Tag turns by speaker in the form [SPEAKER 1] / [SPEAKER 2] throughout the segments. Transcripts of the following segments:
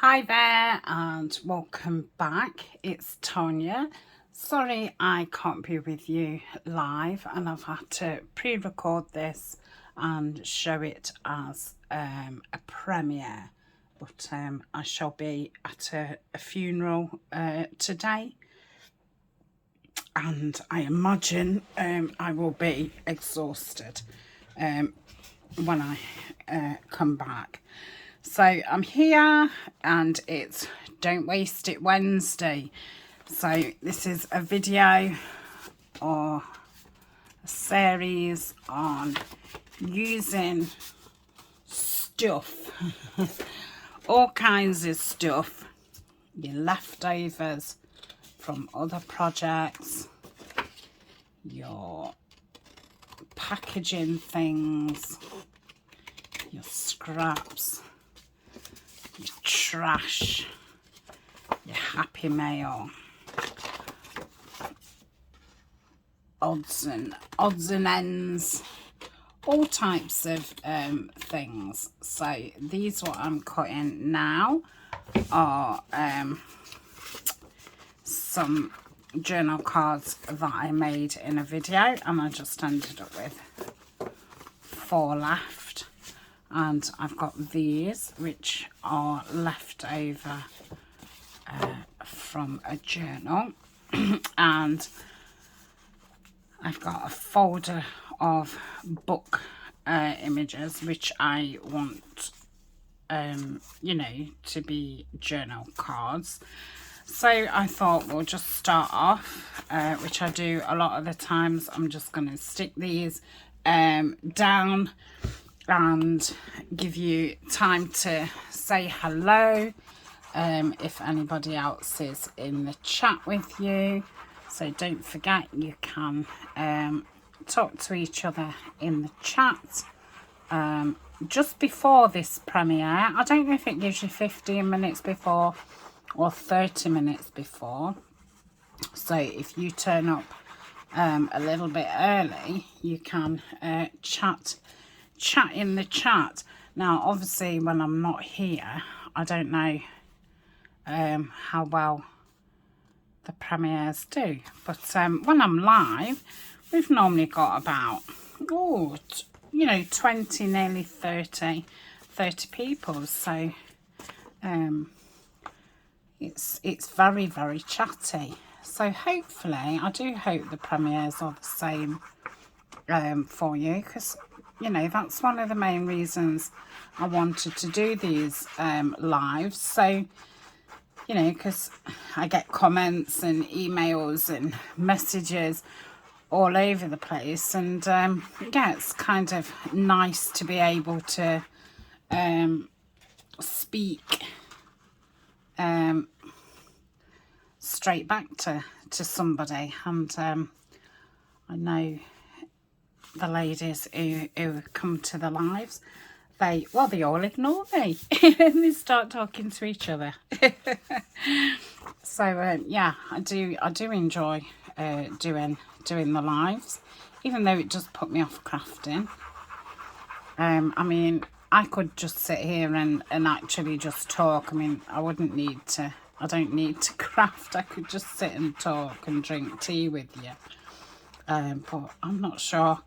[SPEAKER 1] Hi there and welcome back. It's Tonya. Sorry I can't be with you live, and I've had to pre-record this and show it as a premiere, but I shall be at a funeral today, and I imagine I will be exhausted when I come back. So I'm here and it's Don't Waste It Wednesday. So this is a video or a series on using stuff, all kinds of stuff, your leftovers from other projects, your packaging things, your scraps, your trash, your happy mail, odds and ends, all types of things. So these what I'm cutting now are some journal cards that I made in a video, and I just ended up with 4 left. And I've got these, which are left over from a journal. And I've got a folder of book images, which I want, you know, to be journal cards. So I thought we'll just start off, which I do a lot of the times. I'm just going to stick these down and give you time to say hello if anybody else is in the chat with you. So don't forget, you can talk to each other in the chat just before this premiere. I don't know if it gives you 15 minutes before or 30 minutes before. So if you turn up a little bit early, you can chat in the chat. Now obviously when I'm not here, I don't know how well the premieres do, but when I'm live, we've normally got about 20, nearly 30 people. So it's very, very chatty. So hopefully, I do hope the premieres are the same for you, because you know, that's one of the main reasons I wanted to do these lives. So, you know, because I get comments and emails and messages all over the place. And yeah, it's kind of nice to be able to speak straight back to somebody. And I know the ladies who come to the lives, they all ignore me and they start talking to each other. So yeah, I do enjoy doing the lives, even though it does put me off crafting. I mean, I could just sit here and actually just talk. I mean, I don't need to craft. I could just sit and talk and drink tea with you. But I'm not sure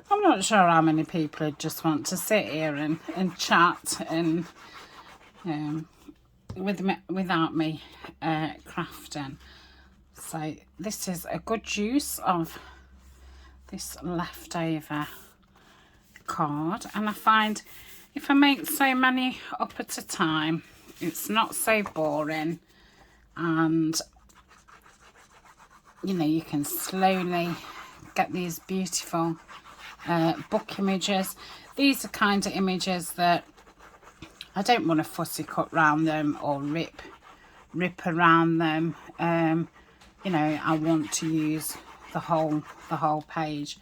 [SPEAKER 1] how many people just want to sit here and chat and without me crafting. So this is a good use of this leftover card, and I find if I make so many up at a time, it's not so boring, and you know, you can slowly get these beautiful book images. These are kind of images that I don't want to fussy cut round them or rip around them. You know, I want to use the whole page.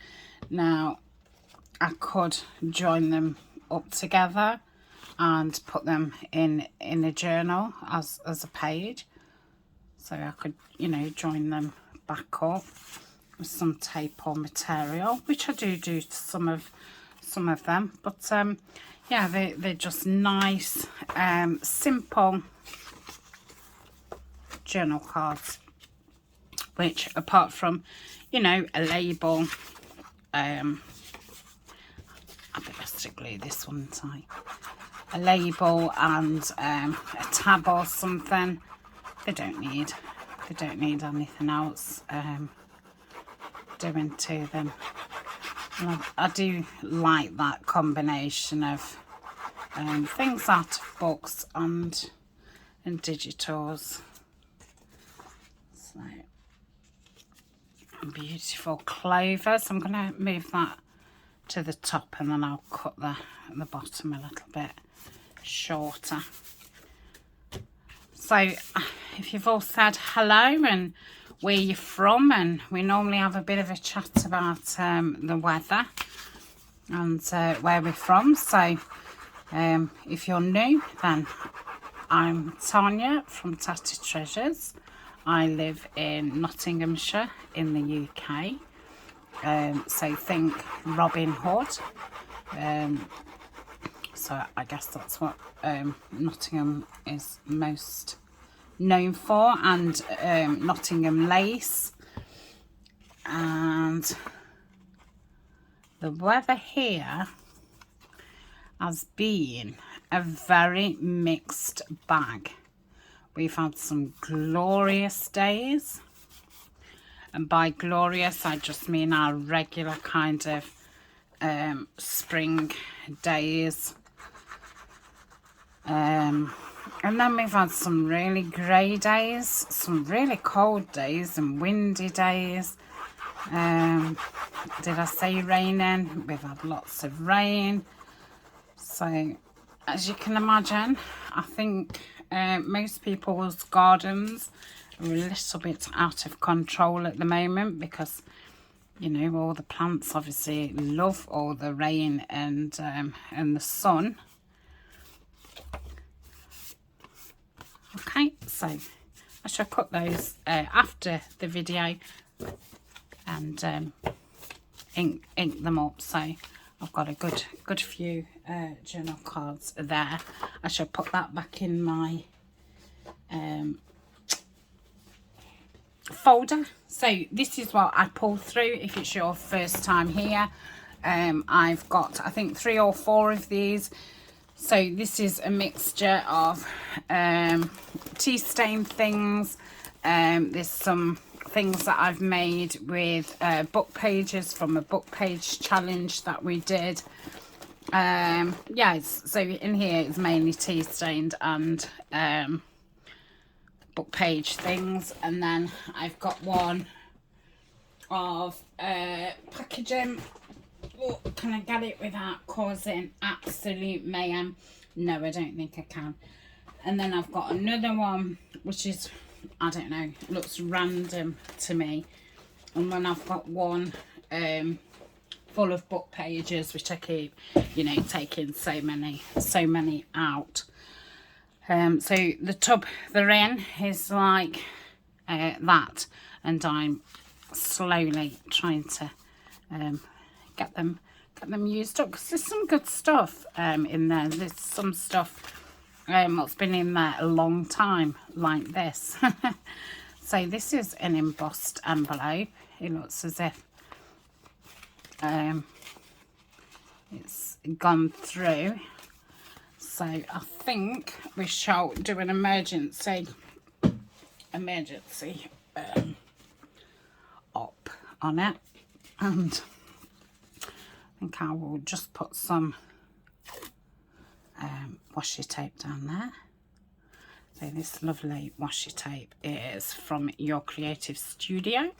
[SPEAKER 1] Now I could join them up together and put them in a journal as a page. So I could, you know, join them back up with some tape or material, which I do to some of them. But yeah, they're just nice, simple journal cards, which apart from, you know, a label, I think I stick glue this one tight, a label and a tab or something, they don't need anything else doing to them. And I do like that combination of things out of books and digitals. So beautiful clover. So I'm going to move that to the top, and then I'll cut the bottom a little bit shorter. So if you've all said hello and where you're from, and we normally have a bit of a chat about the weather and where we're from. So if you're new, then I'm Tanya from Tatty Treasures. I live in Nottinghamshire in the UK. So think Robin Hood. So I guess that's what Nottingham is most known for, and Nottingham lace. And the weather here has been a very mixed bag. We've had some glorious days, and by glorious I just mean our regular kind of spring days, and then we've had some really grey days, some really cold days and windy days. Did I say raining? We've had lots of rain. So as you can imagine, I think most people's gardens are a little bit out of control at the moment, because you know, all the plants obviously love all the rain and the sun. Okay, so I shall cut those after the video and ink them up. So I've got a good few journal cards there. I shall put that back in my folder. So this is what I pull through if it's your first time here. I've got, I think, 3 or 4 of these. So this is a mixture of tea stain things. There's some things that I've made with book pages from a book page challenge that we did. Yes, so in here it's mainly tea stained and book page things. And then I've got one of packaging. Oh, can I get it without causing absolute mayhem? No, I don't think I can. And then I've got another one which is, I don't know, looks random to me. And then I've got one full of book pages, which I keep, you know, taking so many out. So the tub they're in is like that, and I'm slowly trying to get them used up, because there's some good stuff in there. There's some stuff that's been in there a long time, like this. So this is an embossed envelope. It looks as if it's gone through. So I think we shall do an emergency op on it, and I think I will just put some washi tape down there. So this lovely washi tape is from Your Creative Studio.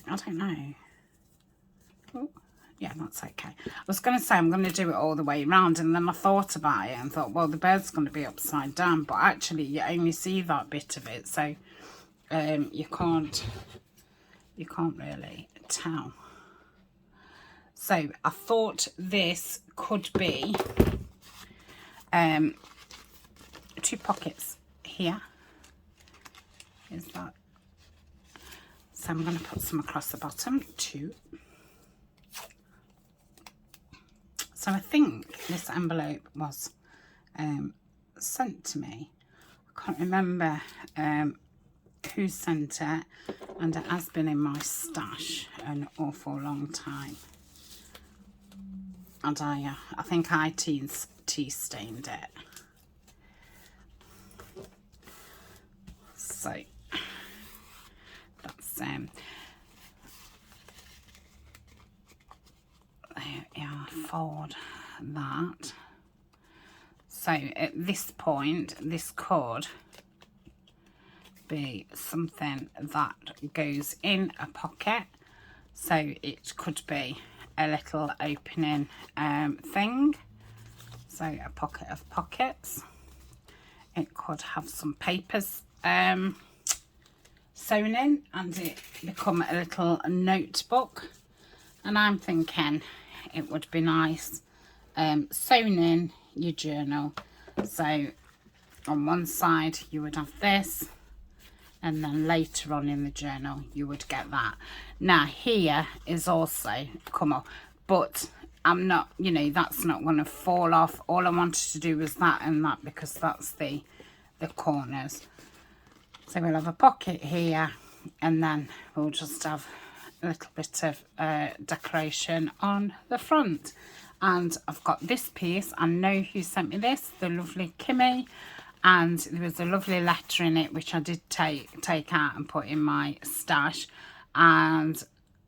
[SPEAKER 1] I don't know. Oh, yeah, that's okay. I was going to say I'm going to do it all the way around, and then I thought about it and thought, well, the bird's going to be upside down, but actually you only see that bit of it, so you can't really tell. So I thought this could be 2 pockets here. Is that? So I'm going to put some across the bottom, 2. So I think this envelope was sent to me. I can't remember who sent it, and it has been in my stash an awful long time. And I think I tea stained it. So that's there we are, fold that. So at this point, this could be something that goes in a pocket. So it could be a little opening thing. So a pocket of pockets. It could have some papers sewn in and it become a little notebook. And I'm thinking it would be nice sewn in your journal. So on one side you would have this, and then later on in the journal you would get that. Now here is also come up, but I'm not, you know, that's not going to fall off. All I wanted to do was that and that, because that's the corners. So we'll have a pocket here, and then we'll just have a little bit of decoration on the front. And I've got this piece. I know who sent me this, the lovely Kimmy, and there was a lovely letter in it which I did take out and put in my stash. And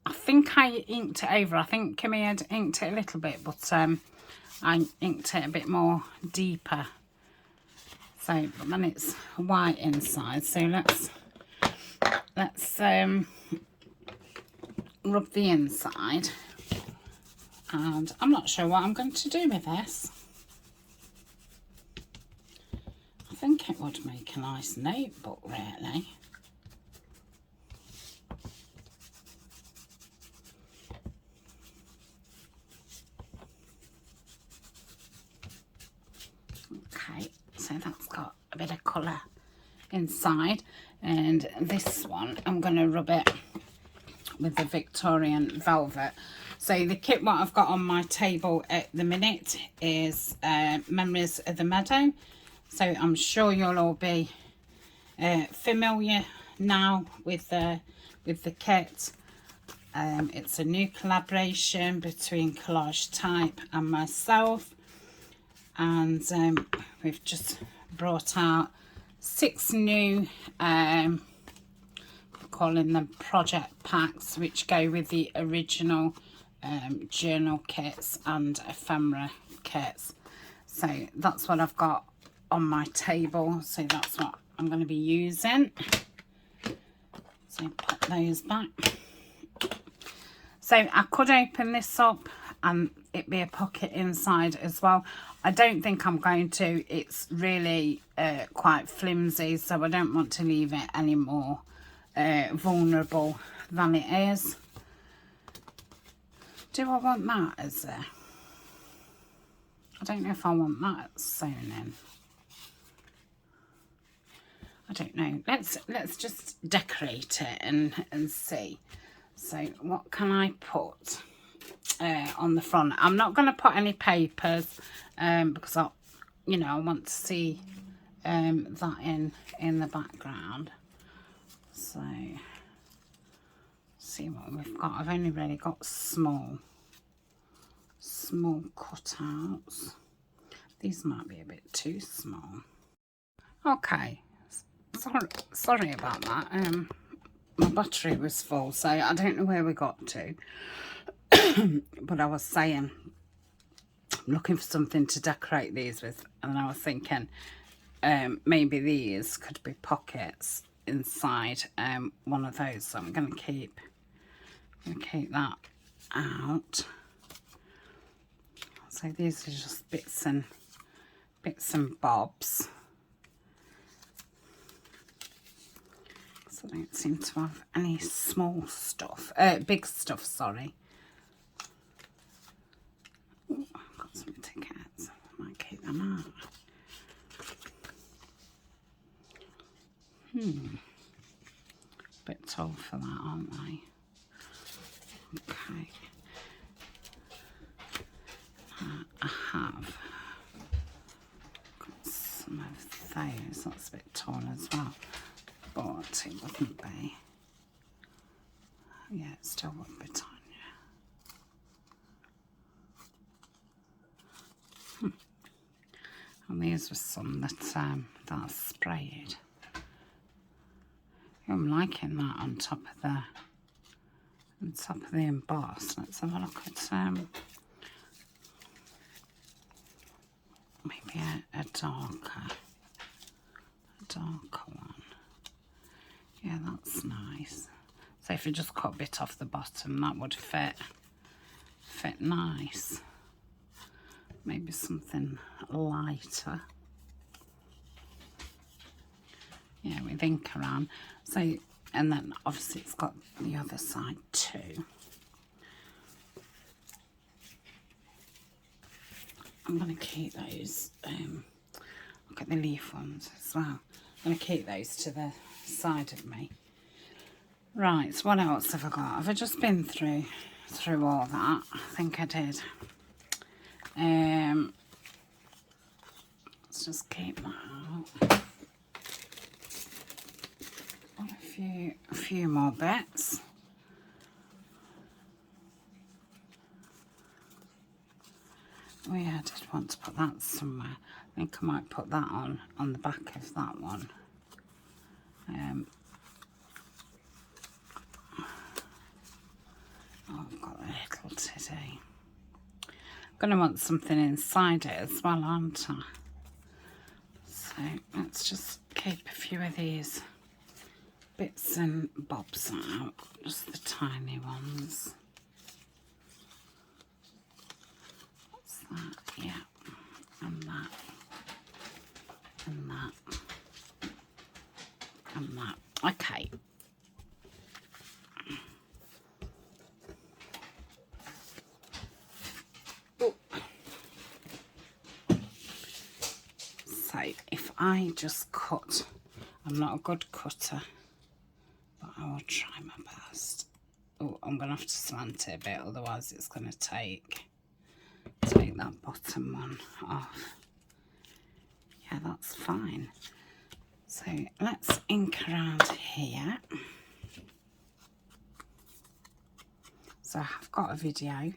[SPEAKER 1] I think I inked it over. I think Kimmy had inked it a little bit, but I inked it a bit more deeper. So, but then it's white inside. So let's rub the inside. And I'm not sure what I'm going to do with this. I think it would make a nice notebook, really. Okay, so that's got a bit of colour inside. And this one, I'm going to rub it with the Victorian velvet. So the kit what I've got on my table at the minute is Memories of the Meadow. So I'm sure you'll all be familiar now with the kit. It's a new collaboration between CollageType and myself, and we've just brought out 6 new calling them project packs, which go with the original journal kits and ephemera kits. So that's what I've got on my table, so that's what I'm going to be using. So put those back. So I could open this up and it be a pocket inside as well. I don't think I'm going to. It's really quite flimsy, so I don't want to leave it any more vulnerable than it is. Do I want that as a... I don't know if I want that sewn in. I don't know. Let's just decorate it and see. So what can I put on the front? I'm not going to put any papers because I want to see that in the background. So see what we've got. I've only really got small cutouts. These might be a bit too small. Okay, sorry about that. My battery was full, so I don't know where we got to. But I was saying, I'm looking for something to decorate these with, and I was thinking maybe these could be pockets inside one of those. So I'm going to keep that out. So these are just bits and bobs. So I don't seem to have any small stuff, big stuff, sorry. Ooh, I've got some tickets, I might keep them out. Bit tall for that, aren't they? Okay. I have a bit torn as well, but it wouldn't be. Yeah, it still wouldn't be Tanya. And these were some that that I sprayed. I'm liking that on top of the emboss. Let's have a look at maybe a darker one. Yeah, that's nice. So if you just cut a bit off the bottom, that would fit nice. Maybe something lighter. Yeah, with ink around. So, and then obviously it's got the other side too. I'm going to keep those, look at the leaf ones as well. I'm going to keep those to the side of me. Right, so what else have I got? Have I just been through all that? I think I did. Let's just keep that out. A few more bits. Oh yeah, I did want to put that somewhere. I think I might put that on the back of that one. Oh, I've got a little teddy. I'm going to want something inside it as well, aren't I? So let's just keep a few of these bits and bobs out, just the tiny ones. What's that? Yeah, and that, and that, and that. Okay. So if I just cut, I'm not a good cutter, but I will try my best. Oh, I'm going to have to slant it a bit, otherwise it's going to take that bottom one off. Yeah, that's fine. So let's ink around here. So I've got a video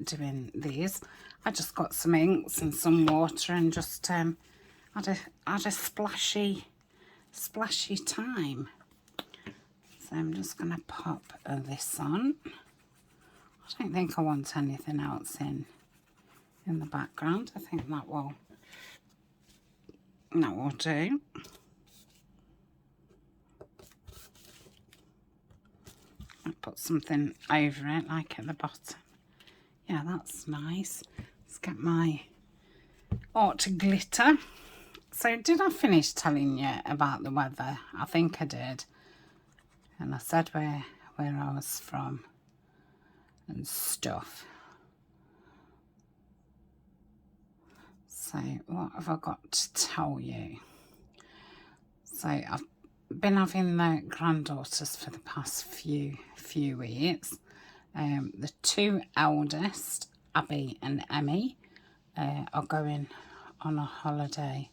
[SPEAKER 1] doing these. I just got some inks and some water and just had a splashy time. So I'm just going to pop this on. I don't think I want anything else in the background. I think that will do. I'll put something over it, like at the bottom. Yeah, that's nice. Let's get my art glitter. So did I finish telling you about the weather? I think I did. And I said where I was from and stuff. So what have I got to tell you? So I've been having the granddaughters for the past few weeks. The two eldest, Abby and Emmy, are going on a holiday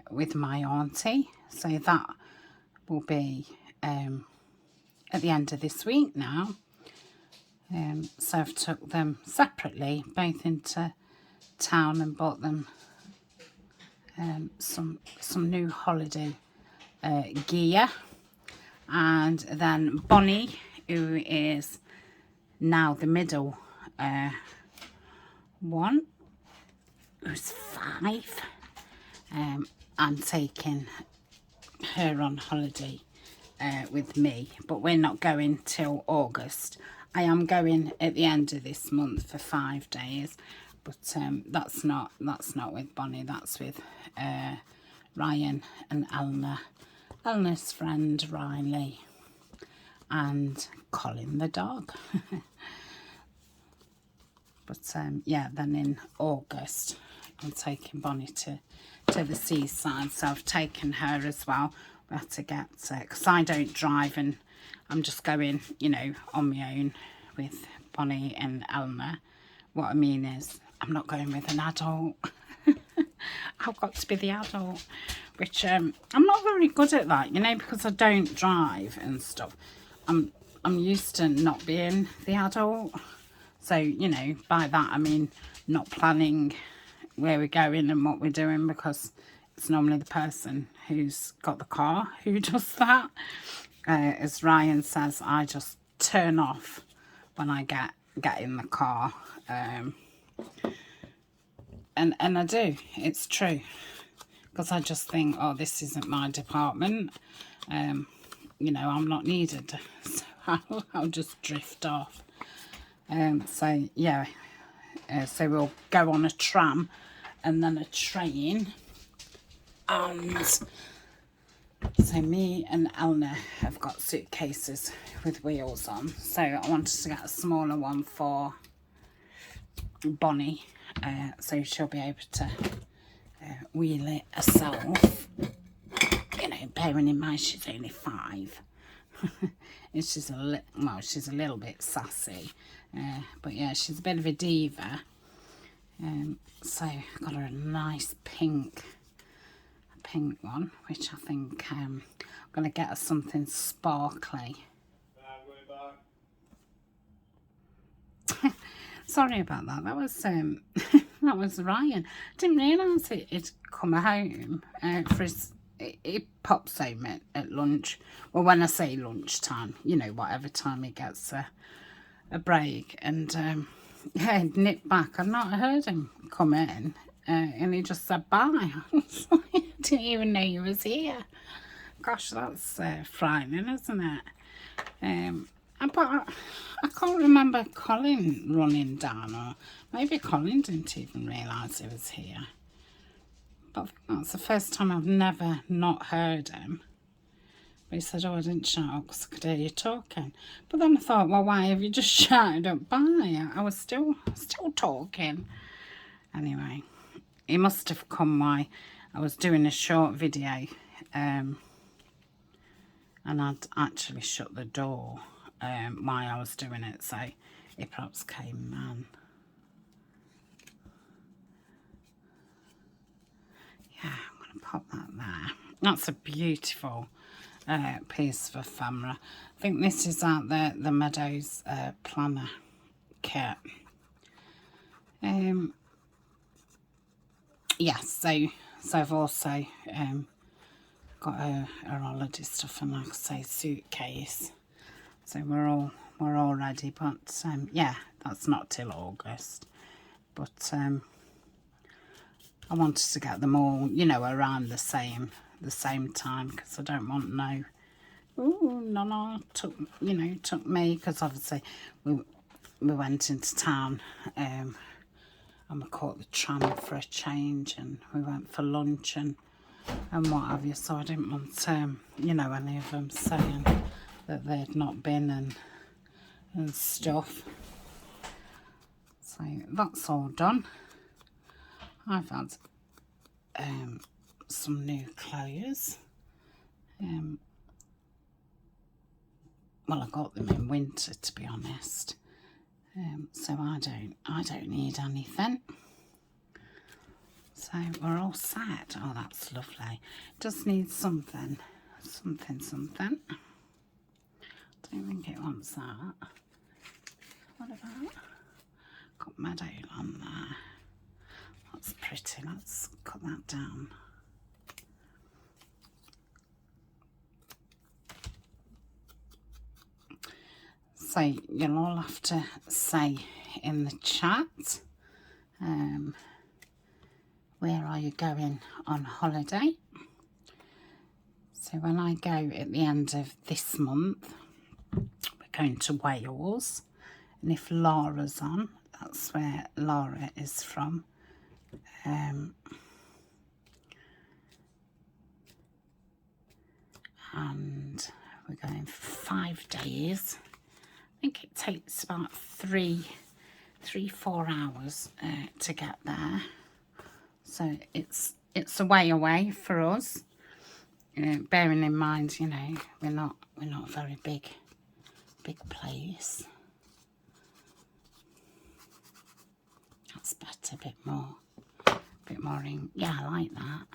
[SPEAKER 1] with my auntie. So that will be at the end of this week now. So I've took them separately, both into town, and bought them some new holiday gear. And then Bonnie, who is now the middle one, who's 5, I'm taking her on holiday with me, but we're not going till August. I am going at the end of this month for 5 days, but that's not with Bonnie. That's with Ryan and Eleanor, Eleanor's friend Riley, and Colin the dog. But yeah, then in August I'm taking Bonnie to the seaside, so I've taken her as well. We have to get, because I don't drive and I'm just going, you know, on my own with Bonnie and Eleanor. What I mean is, I'm not going with an adult. I've got to be the adult. which I'm not very good at that, you know, because I don't drive and stuff. I'm used to not being the adult. So, you know, by that I mean not planning where we're going and what we're doing, because it's normally the person who's got the car who does that. As Ryan says, I just turn off when I get in the car. And I do, it's true. Because I just think, oh, this isn't my department. You know, I'm not needed. So I'll just drift off. So, yeah. So we'll go on a tram and then a train. And so me and Elna have got suitcases with wheels on. So I wanted to get a smaller one for Bonnie. So she'll be able to wheel it herself. You know, bearing in mind she's only 5. And she's she's a little bit sassy. But yeah, she's a bit of a diva. So I got her a nice pink one, which I think I'm going to get her something sparkly. Sorry about that. That was that was Ryan. Didn't realise it'd come home for his. It pops home at lunch. Well, when I say lunchtime, you know, whatever time he gets a break. And yeah, he'd nipped back. I'd not heard him come in. And he just said bye. I didn't even know he was here. Gosh, that's frightening, isn't it? But I can't remember Colin running down, or maybe Colin didn't even realise he was here. But I think that's the first time I've never not heard him. But he said, oh, I didn't shout up because I could hear you talking. But then I thought, well, why have you just shouted up bye? I was still talking. Anyway, he must have come while I was doing a short video. And I'd actually shut the door while I was doing it. So he perhaps came man. Yeah, I'm going to pop that there. That's a beautiful piece for ephemera. I think this is out there, the Meadows planner kit. Yes, so I've also got her holiday stuff and, like I say, suitcase. So we're all ready. But yeah, that's not till August. But I wanted to get them all, you know, around the same time, because I don't want no. Ooh, no, took me, because obviously we went into town and we caught the tram for a change, and we went for lunch and what have you. So I didn't want you know, any of them saying that they'd not been and stuff. So that's all done. I've had some new clothes. Well, I got them in winter, to be honest. So I don't need anything. So we're all set. Oh, that's lovely. Just need something. Don't think it wants that. What about? Got Meadow on there. That's pretty. Let's cut that down. So you'll all have to say in the chat, where are you going on holiday? So when I go at the end of this month, we're going to Wales. And if Laura's on, that's where Laura is from. And we're going for 5 days. I think it takes about 3-4 hours to get there. So it's a way away for us. Bearing in mind, you know, we're not a very big place. That's better, a bit more in. Yeah, I like that.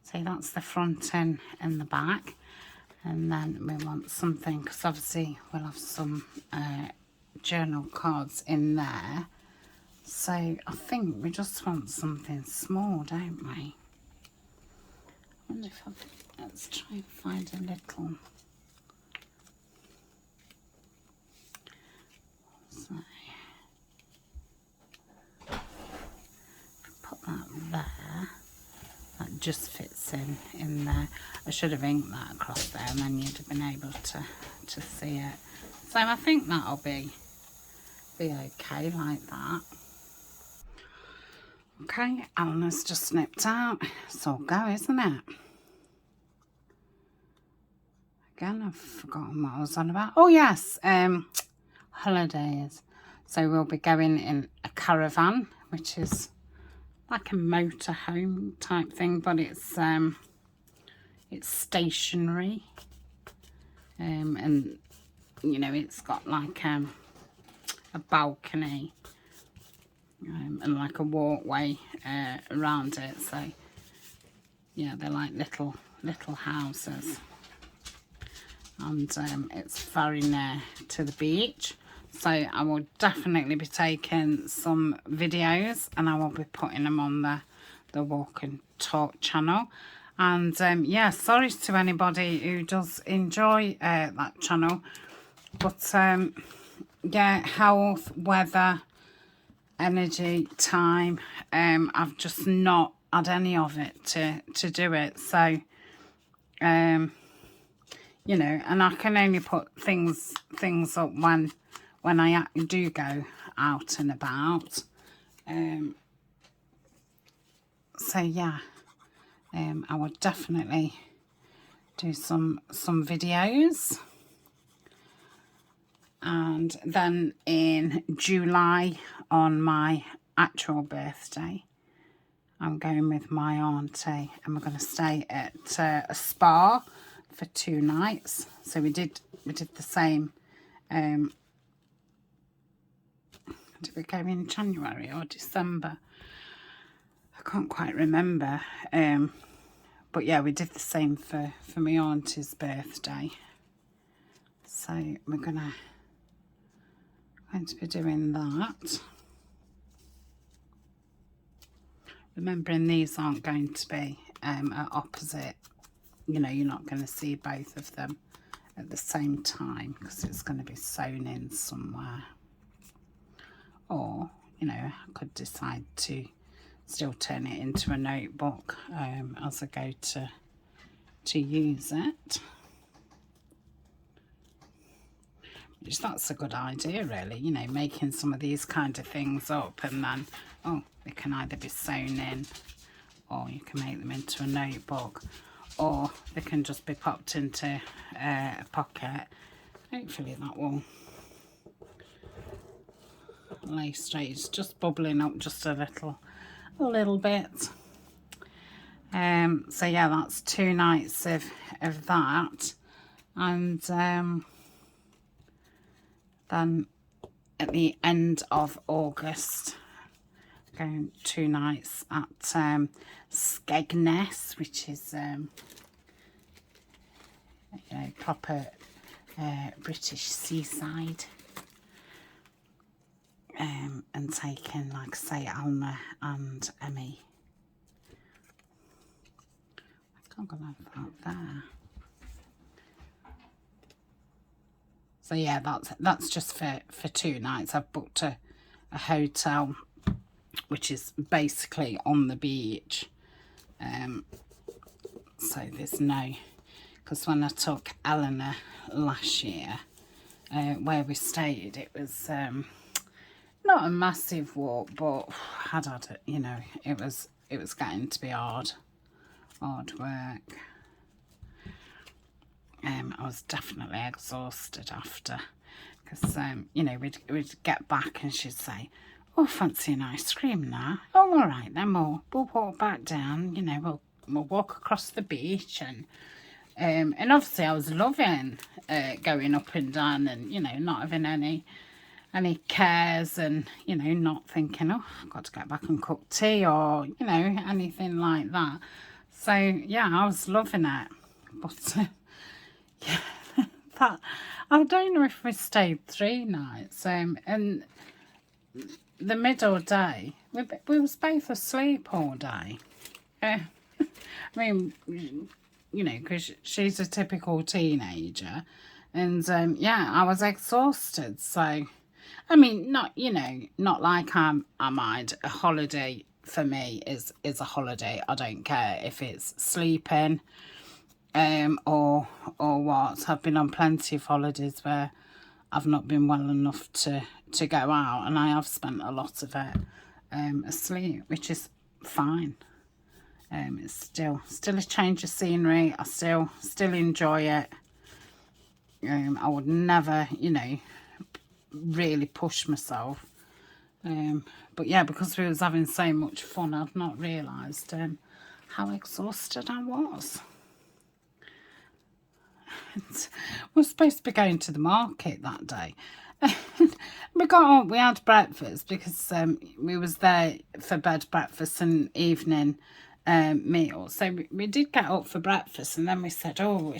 [SPEAKER 1] So that's the front and the back. And then we want something, because obviously we'll have some journal cards in there. So I think we just want something small, don't we? I wonder if let's try and find a little. So put that there. That just fits in there. I should have inked that across there, and then you'd have been able to see it. So I think that'll be okay like that. Okay, Eleanor's just snipped out. It's all go, isn't it? Again, I've forgotten what I was on about. Oh yes, holidays. So we'll be going in a caravan, which is like a motorhome type thing, but it's stationary, and you know, it's got like a balcony and like a walkway around it. So yeah, they're like little houses, and it's very near to the beach. So I will definitely be taking some videos, and I will be putting them on the Walk and Talk channel. And yeah, sorry to anybody who does enjoy that channel, but yeah, health, weather, energy, time, I've just not had any of it to do it. So you know, and I can only put things up when I do go out and about. So yeah, I will definitely do some videos. And then in July, on my actual birthday, I'm going with my auntie, and we're going to stay at a spa for 2 nights. So we did the same. Did we go in January or December? I can't quite remember. But yeah, we did the same for my auntie's birthday. So we're going to be doing that. Remembering these aren't going to be at opposite. You know, you're not going to see both of them at the same time, because it's going to be sewn in somewhere. Or, you know, I could decide to still turn it into a notebook as I go to use it. Which, that's a good idea, really, you know, making some of these kind of things up, and then, oh, they can either be sewn in, or you can make them into a notebook, or they can just be popped into a pocket. Hopefully that will lay straight. It's just bubbling up just a little bit. So yeah, that's 2 nights of that. And then at the end of August, going 2 nights at Skegness, which is you know, proper British seaside, and taking, like I say, Alma and Emmy. I can't go like that there. So yeah, that's just for 2 nights. I've booked a hotel which is basically on the beach. So there's no, because when I took Eleanor last year, where we stayed, it was not a massive walk, but had it, you know, it was getting to be hard work. I was definitely exhausted after, because you know, we'd get back and she'd say, "Oh, fancy an ice cream now." "Oh, all right, then we'll walk back down. You know, we'll walk across the beach." And obviously I was loving going up and down, and you know, not having any cares, and you know, not thinking, "Oh, I've got to get back and cook tea," or you know, anything like that. So yeah, I was loving it, but yeah, that I don't know if we stayed 3 nights. And the middle day, we was both asleep all day. I mean, you know, because she's a typical teenager, and yeah, I was exhausted. So, I mean, not, you know, not like I mind. A holiday for me is a holiday. I don't care if it's sleeping, or what. I've been on plenty of holidays where I've not been well enough to go out, and I have spent a lot of it asleep, which is fine. It's still a change of scenery. I still enjoy it. I would never, you know, really push myself. But yeah, because we was having so much fun, I'd not realised how exhausted I was. We're supposed to be going to the market that day. We got up, we had breakfast because we was there for bed, breakfast and evening meal. So we did get up for breakfast, and then we said, oh,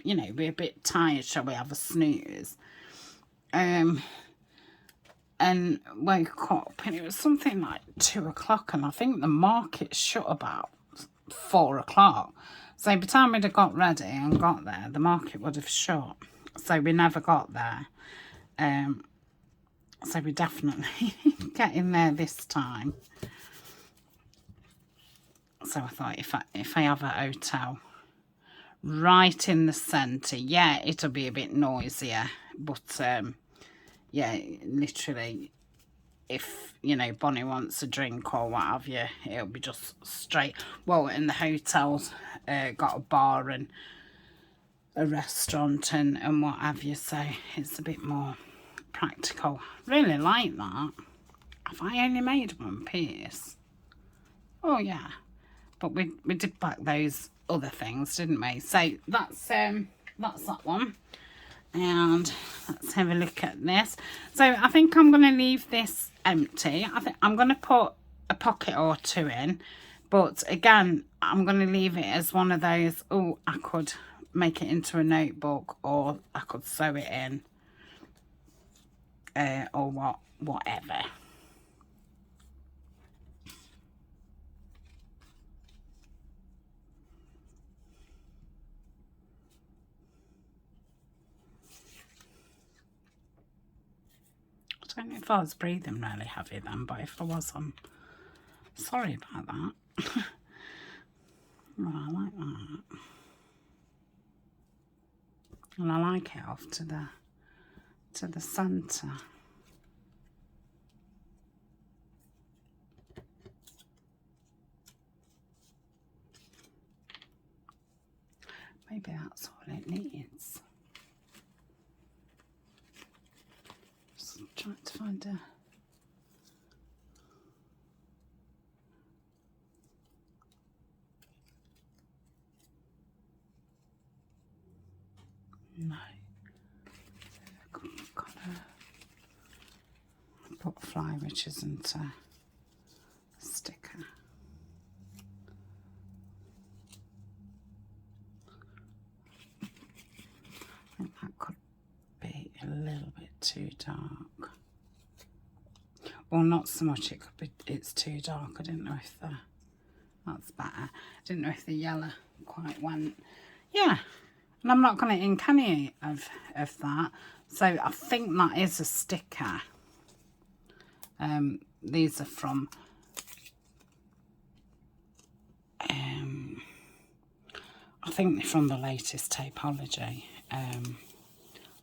[SPEAKER 1] you know, we're a bit tired, shall we have a snooze? And woke up, and it was something like 2 o'clock, and I think the market shut about 4 o'clock. So by the time we'd have got ready and got there, the market would have shut. So we never got there. So we definitely get in there this time. So I thought, if I have a hotel right in the centre, yeah, it'll be a bit noisier, but yeah, literally, if, you know, Bonnie wants a drink or what have you, it'll be just straight. Well, in the hotel's got a bar and a restaurant and what have you, so it's a bit more practical. Really like that. Have I only made one piece? Oh yeah, but we did pack those other things, didn't we? So that's that one. And let's have a look at this. So I think I'm going to leave this empty. I think I'm going to put a pocket or 2 in, but again, I'm going to leave it as one of those, oh, I could make it into a notebook, or I could sew it in, or whatever. I don't know if I was breathing really heavy then, but if I was, I'm sorry about that. Well, I like that. And I like it off to the centre. Maybe that's all it needs. Just trying to find a... No. I've got a butterfly which isn't a sticker. I think that could be a little bit too dark. Well, not so much, it could be, it's too dark. I didn't know if that's better. I didn't know if the yellow quite went. Yeah, and I'm not going to ink any of that. So I think that is a sticker. These are from I think they're from the latest Typology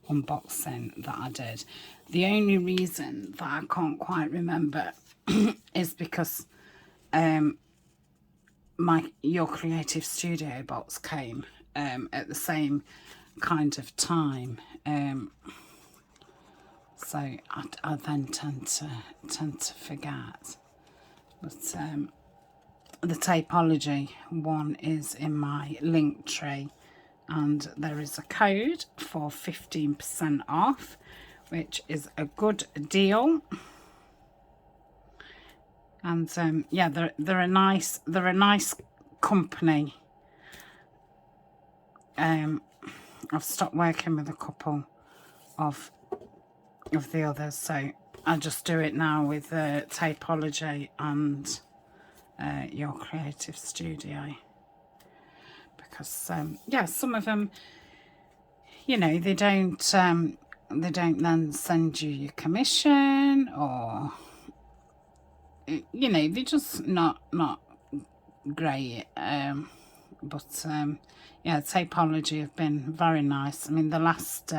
[SPEAKER 1] unboxing that I did. The only reason that I can't quite remember is because Your Creative Studio box came at the same kind of time, so I then tend to forget. But the Typology one is in my link tree, and there is a code for 15% off, which is a good deal. And yeah, they're a nice company. I've stopped working with a couple of the others, so I just do it now with Typology and Your Creative Studio, because yeah, some of them, you know, they don't then send you your commission, or you know, they're just not great. But yeah, Typology have been very nice. I mean, the last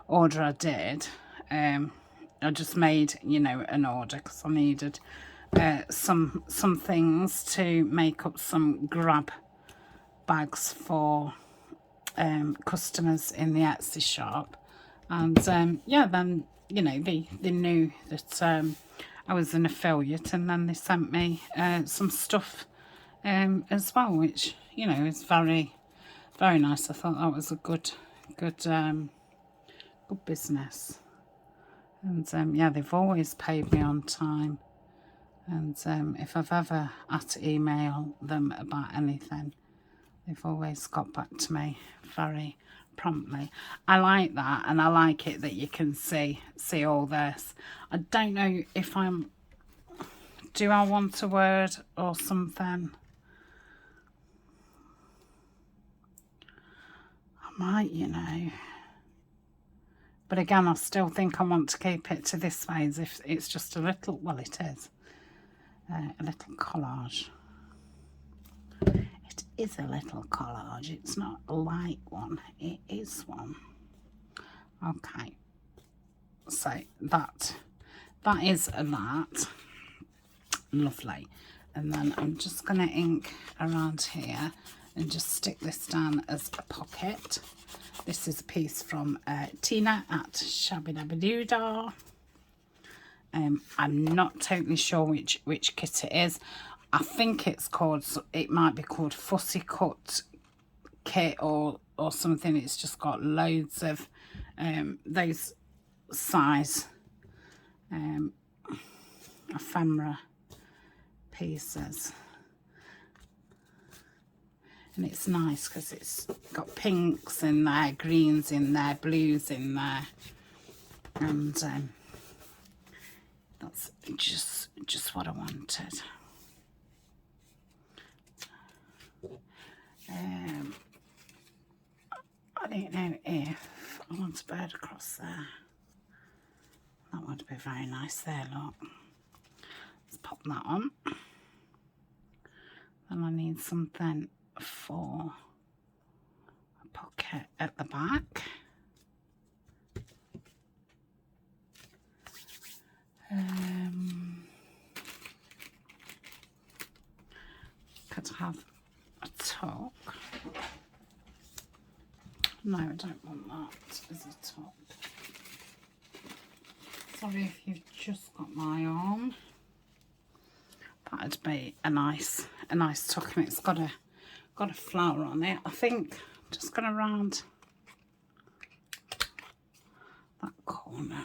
[SPEAKER 1] order I did, I just made, you know, an order because I needed some things to make up some grab bags for customers in the Etsy shop. And yeah, then, you know, they knew that I was an affiliate, and then they sent me some stuff as well, which, you know, is very nice. I thought that was a good business. And yeah, they've always paid me on time, and if I've ever had to email them about anything, they've always got back to me very promptly. I like that, and I like it that you can see all this. I don't know if do I want a word or something? I might, you know. But again, I still think I want to keep it to this way, as if it's just a little, well, it is, a little collage. It is a little collage. It's not like one. It is one. Okay. So that is that. Lovely. And then I'm just going to ink around here and just stick this down as a pocket. This is a piece from Tina at Shabby Dabby Doodah. I'm not totally sure which kit it is. I think it's called, it might be called Fussy Cut Kit or something. It's just got loads of those size ephemera pieces. And it's nice because it's got pinks in there, greens in there, blues in there, and that's just what I wanted. I don't know if I want a bird across there. That would be very nice there, look. Let's pop that on. Then I need something for a pocket at the back. Could have a top. No, I don't want that as a top. Sorry if you've just got my arm. That'd be a nice tuck, and it's got a flower on it. I think I'm just going to round that corner.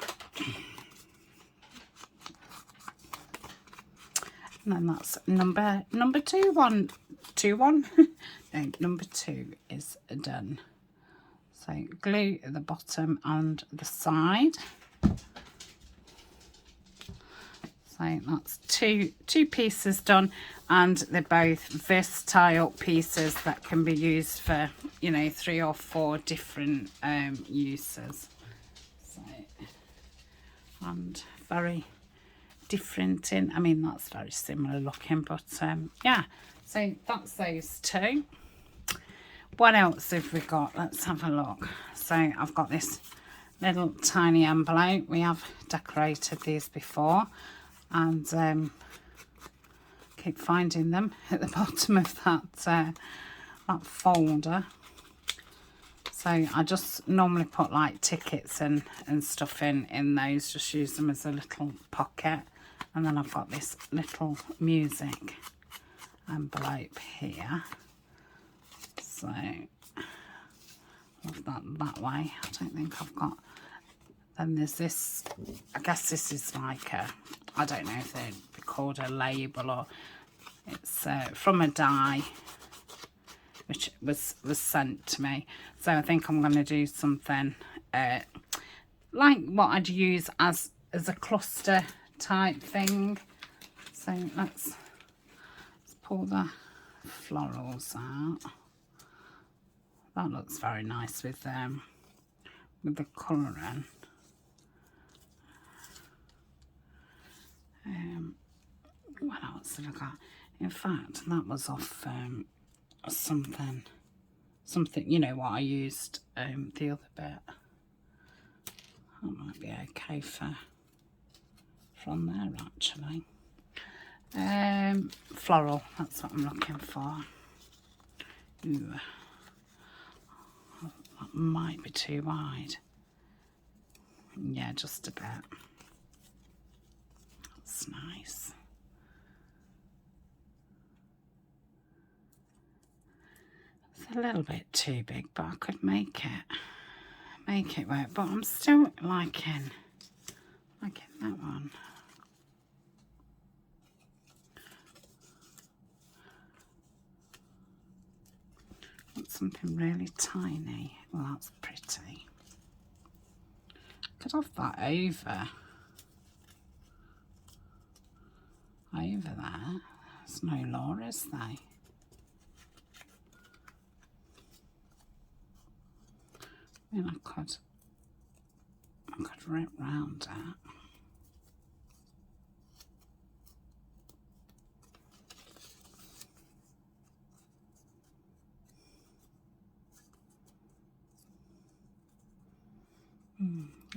[SPEAKER 1] And then that's number two. No, number 2 is done. So glue at the bottom and the side. So that's two pieces done, and they're both versatile pieces that can be used for, you know, 3 or 4 different uses. So, and very different in, I mean, that's very similar looking, but yeah, so that's those 2. What else have we got? Let's have a look. So I've got this little tiny envelope. We have decorated these before, and keep finding them at the bottom of that folder. So I just normally put like tickets and stuff in those, just use them as a little pocket. And then I've got this little music envelope here. So move that way. I don't think I've got. Then there's this, I guess this is like a, I don't know if they'd be called a label, or It's from a die which was sent to me. So I think I'm going to do something like what I'd use as a cluster type thing. So let's pull the florals out. That looks very nice with the colouring. What else have I got? In fact, that was off something, you know, what I used the other bit. That might be okay from there actually. Floral, that's what I'm looking for. Ooh. That might be too wide. Yeah, just a bit. That's nice. It's a little bit too big, but I could make it work. But I'm still liking that one. Want something really tiny. Well, that's pretty. Could have that over there. There's no law, is there? I mean, I could rip round it.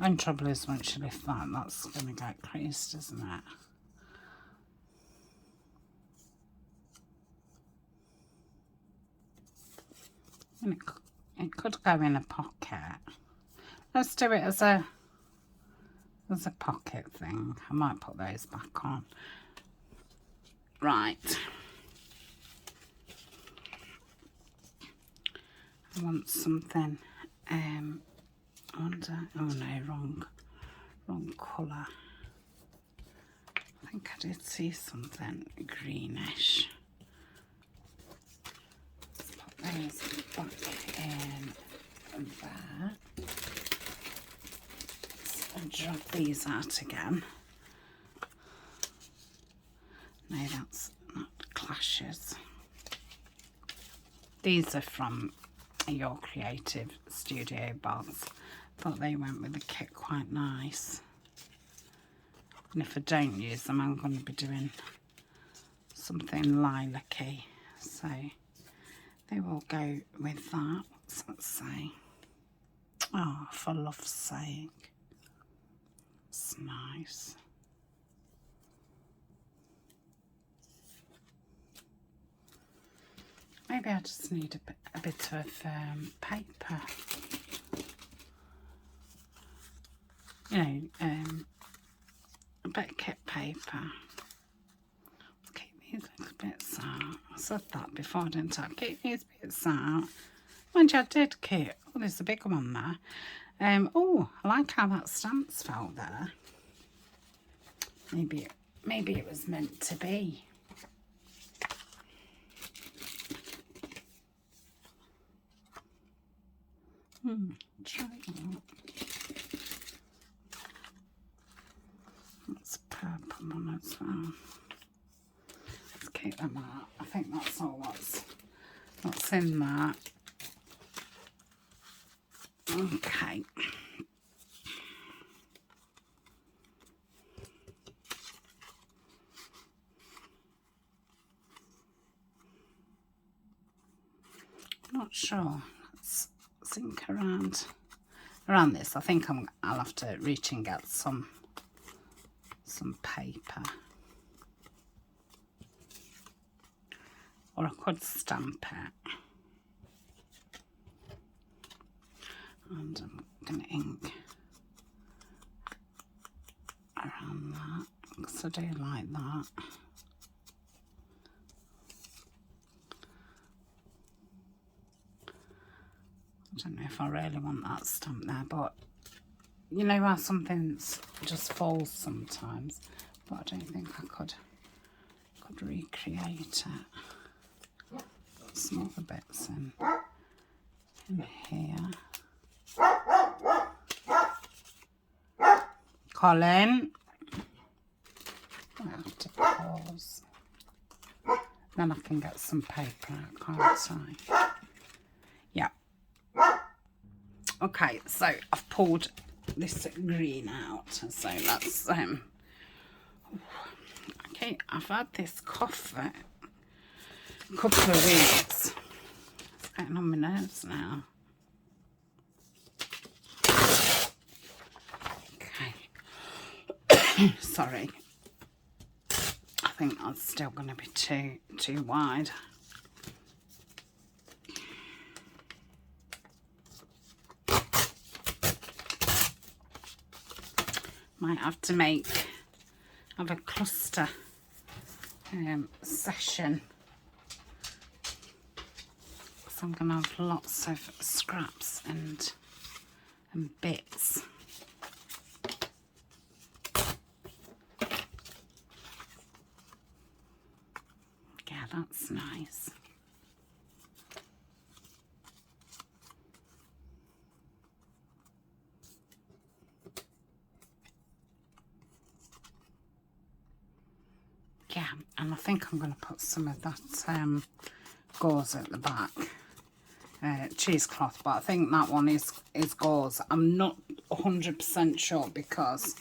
[SPEAKER 1] And trouble is, once you lift that, that's going to get creased, isn't it? And it could go in a pocket. Let's do it as a pocket thing. I might put those back on. Right. I want something under, oh no, wrong colour. I think I did see something greenish. Let's put those back in there. And drop these out again. No, that's not clashes. These are from Your Creative Studio box. Thought they went with the kit quite nice. And if I don't use them, I'm going to be doing something lilac-y. So they will go with that. What's that say? Oh, for love's sake. It's nice. Maybe I just need a bit of paper. You know, a bit of kit paper. Keep these little bits out. I said that before, didn't I? Keep these bits out. Mind you, I did keep. Oh, there's a big one there. Oh, I like how that stamp's felt there. Maybe it was meant to be. Try that. That's a purple one as well. Let's keep them out. I think that's all what's in that. Okay. Not sure. Let's think around this. I think I'll have to reach and get some paper, or I could stamp it. And I'm going to ink around that because I do like that. I don't know if I really want that stamp there, but you know how something just falls sometimes. But I don't think I could recreate it. Some other bits in here. Colin, I have to pause. Then I can get some paper out, can't I? Yeah. Okay, so I've pulled this green out. So let's okay, I've had this cough for a couple of weeks. It's getting on my nerves now. Okay. Sorry. I think that's still going to be too wide. Might have to have a cluster session, because I'm going to have lots of scraps and bits. Yeah, that's nice. Yeah, and I think I'm going to put some of that gauze at the back, cheesecloth, but I think that one is gauze. I'm not 100% sure because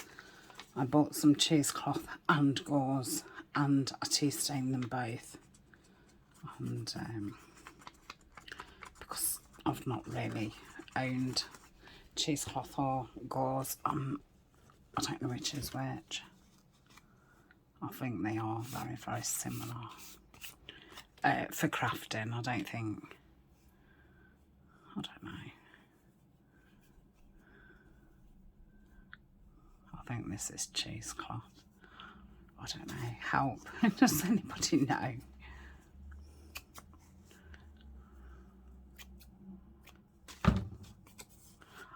[SPEAKER 1] I bought some cheesecloth and gauze and I tea stained them both, and because I've not really owned cheesecloth or gauze, I don't know which is which. I think they are very, very similar. For crafting, I don't know. I think this is cheesecloth. I don't know. Help. Does anybody know?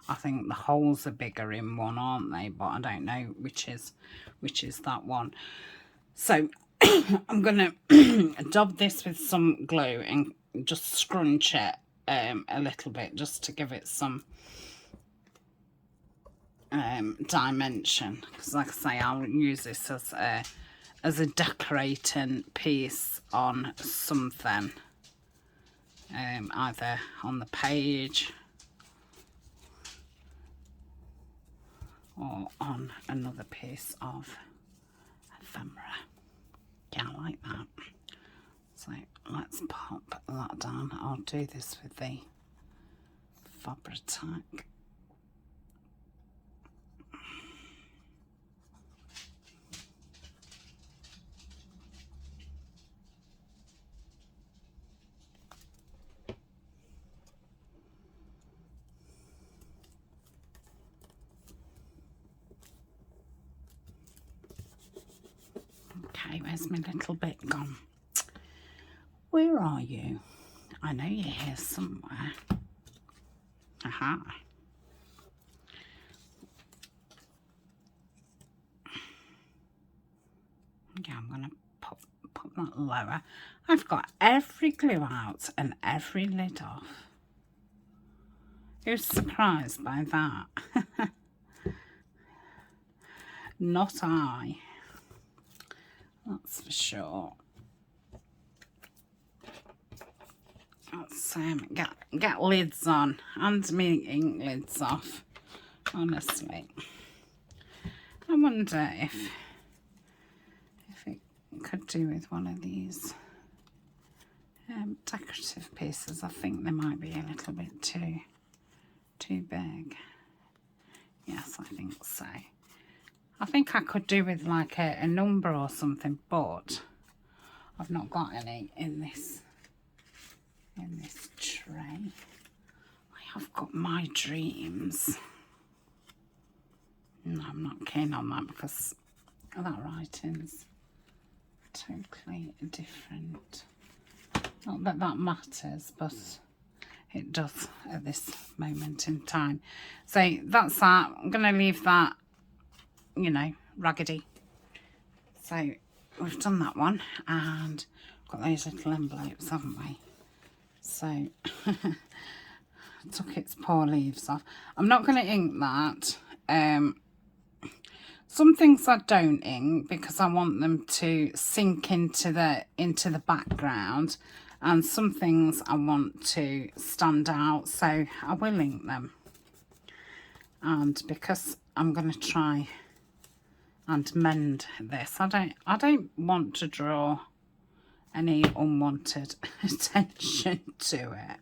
[SPEAKER 1] I think the holes are bigger in one, aren't they? But I don't know which is that one. So I'm going to dab this with some glue and just scrunch it a little bit, just to give it some dimension. Because like I say, I'll use this as a decorating piece on something, either on the page or on another piece of ephemera. Yeah, I like that. So let's pop that down. I'll do this with the CollageType. Okay, where's my little bit gone? Where are you? I know you're here somewhere. Aha. Okay, I'm going to pop that lower. I've got every glue out and every lid off. Who's surprised by that? Not I. That's for sure. Let's get lids on and me ink lids off. Honestly, I wonder if it could do with one of these decorative pieces. I think they might be a little bit too big. Yes, I think so. I think I could do with like a number or something, but I've not got any in this tray. I have got my dreams. No, I'm not keen on that because that writing's totally different. Not that that matters, but it does at this moment in time. So that's that. I'm going to leave that, you know, raggedy. So we've done that one, and got those little envelopes, haven't we? So took its poor leaves off. I'm not going to ink that. Some things I don't ink because I want them to sink into the background, and some things I want to stand out, so I will ink them. And because I'm going to try and mend this, I don't want to draw any unwanted attention to it.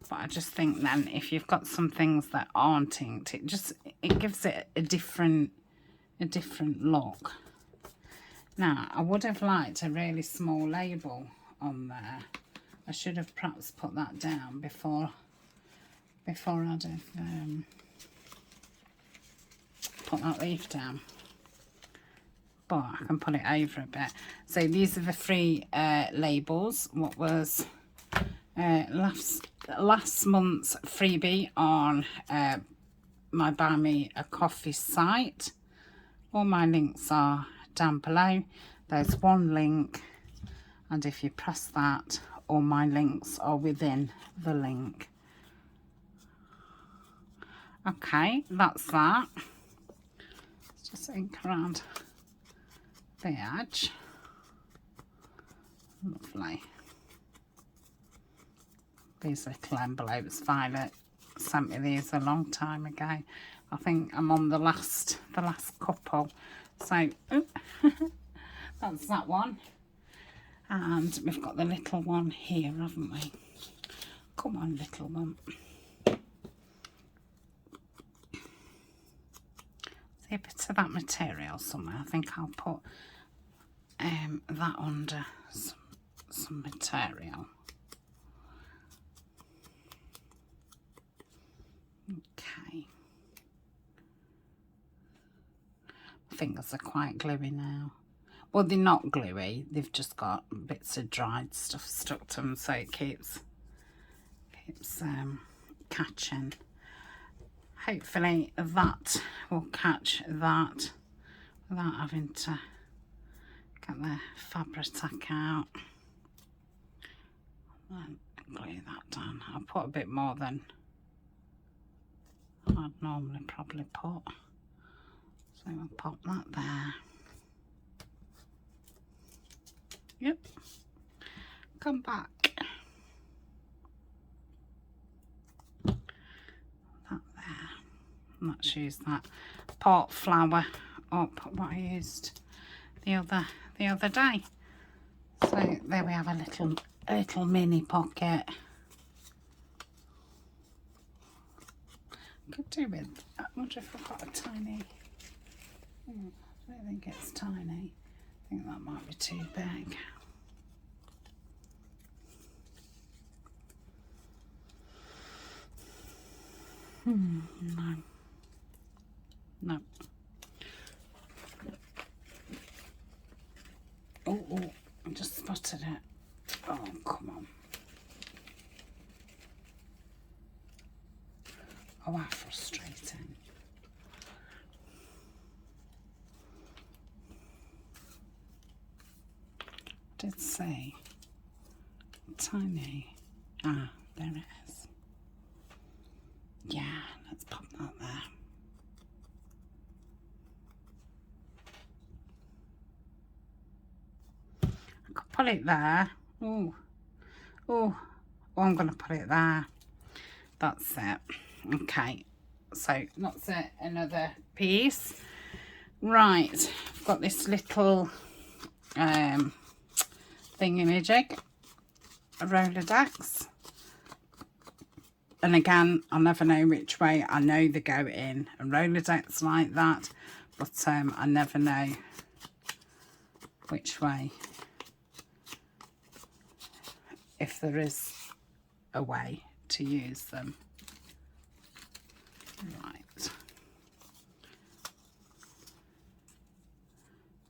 [SPEAKER 1] But I just think then if you've got some things that aren't inked, it gives it a different look. Now, I would have liked a really small label on there. I should have perhaps put that down before I'd have put that leaf down. But I can put it over a bit. So these are the 3 labels. What was last month's freebie on my Buy Me a Coffee site. All my links are down below. There's one link, and if you press that, all my links are within the link. Okay, that's that. Let's just ink around the edge. Lovely. These little envelopes, Violet sent me these a long time ago. I think I'm on the last couple. So that's that one. And we've got the little one here, haven't we? Come on, little one. See a bit of that material somewhere. I think I'll put that under some material. Okay. My fingers are quite gluey now. Well, they're not gluey. They've just got bits of dried stuff stuck to them, so it keeps catching. Hopefully that will catch that without having to get the Fabri-Tac out. And glue that down. I'll put a bit more than I'd normally probably put. So I'll pop that there. Yep. Come back. That there. And let's use that pot flower up what I used the other day. So there we have a little mini pocket. Could do with, I wonder if I've got a tiny, I don't think it's tiny. I think that might be too big. No. No. Oh, I just spotted it. Oh, come on. Oh, how frustrating. I did say tiny. Ah, there it is. Yeah, let's pop that there. I could put it there. Oh, I'm going to put it there. That's it. Okay, so that's it, another piece. Right, I've got this little thingamajig, a Rolodex. And again, I'll never know which way. I know they go in a Rolodex like that, but I never know which way, if there is a way to use them. Right.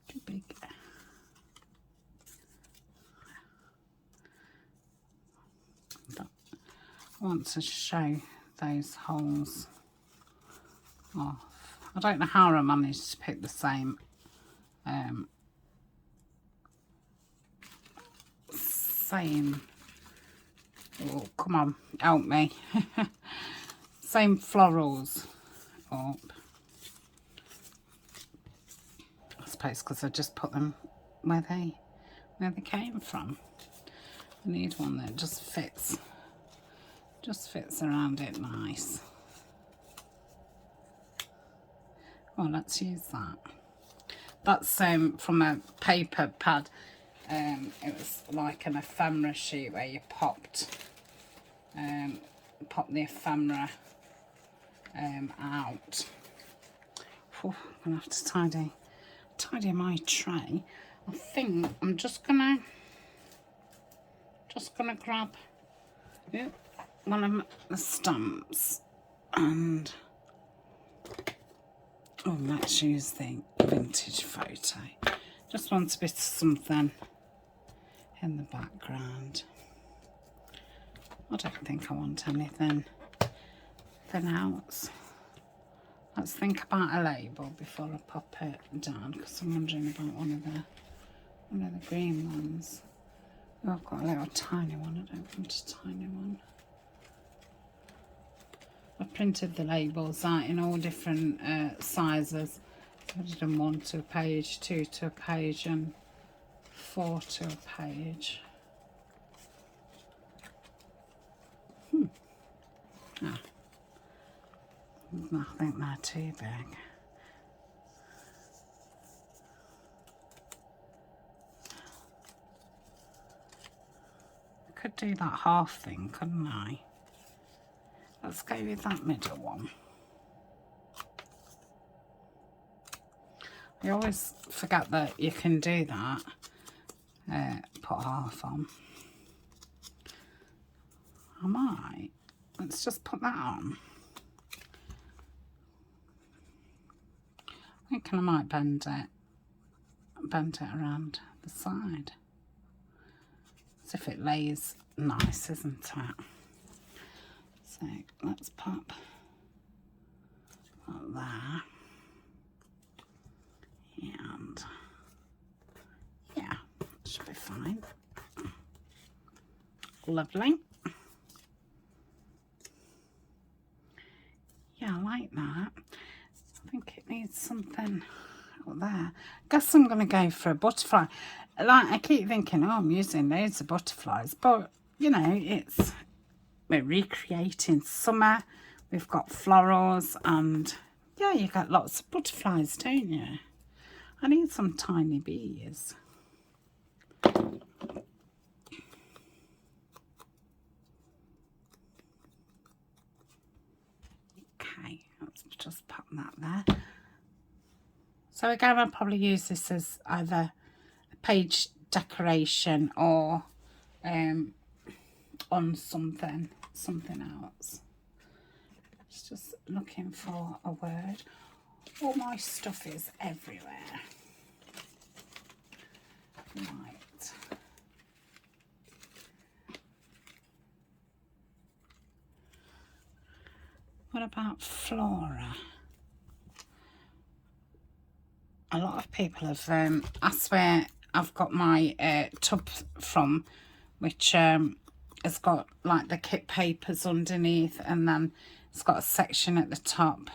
[SPEAKER 1] Too big. But I want to show those holes off. I don't know how I managed to pick the same oh, come on, help me. Same florals up. I suppose because I just put them where they came from. I need one that just fits around it nice. Well, let's use that. That's from a paper pad. It was like an ephemera sheet where you popped the ephemera out. I'm gonna have to tidy my tray. I think I'm just gonna grab one of the stamps and let's use the vintage photo. Just want a bit of something in the background. I don't think I want anything else. Let's think about a label before I pop it down, because I'm wondering about one of the green ones. Oh, I've got a little tiny one. I don't want a tiny one. I printed the labels out in all different sizes. I did them 1 to a page, 2 to a page, and 4 to a page. Ah. I think they're too big. I could do that half thing, couldn't I? Let's go with that middle one. I always forget that you can do that. Put half on. I might. Let's just put that on. I think I might bend it around the side. As if it lays nice, isn't it? So let's pop that there. And yeah, should be fine. Lovely. Yeah, I like that. I think it needs something up there. I guess I'm going to go for a butterfly. Like, I keep thinking, oh, I'm using loads of butterflies, but you know, we're recreating summer. We've got florals, and yeah, you get lots of butterflies, don't you? I need some tiny bees. Okay, let's just pop that there. So again, I'll probably use this as either a page decoration or on something else. Just looking for a word. All my stuff is everywhere. Right. What about flora? A lot of people have asked where I've got my tub from, which has got like the kit papers underneath, and then it's got a section at the top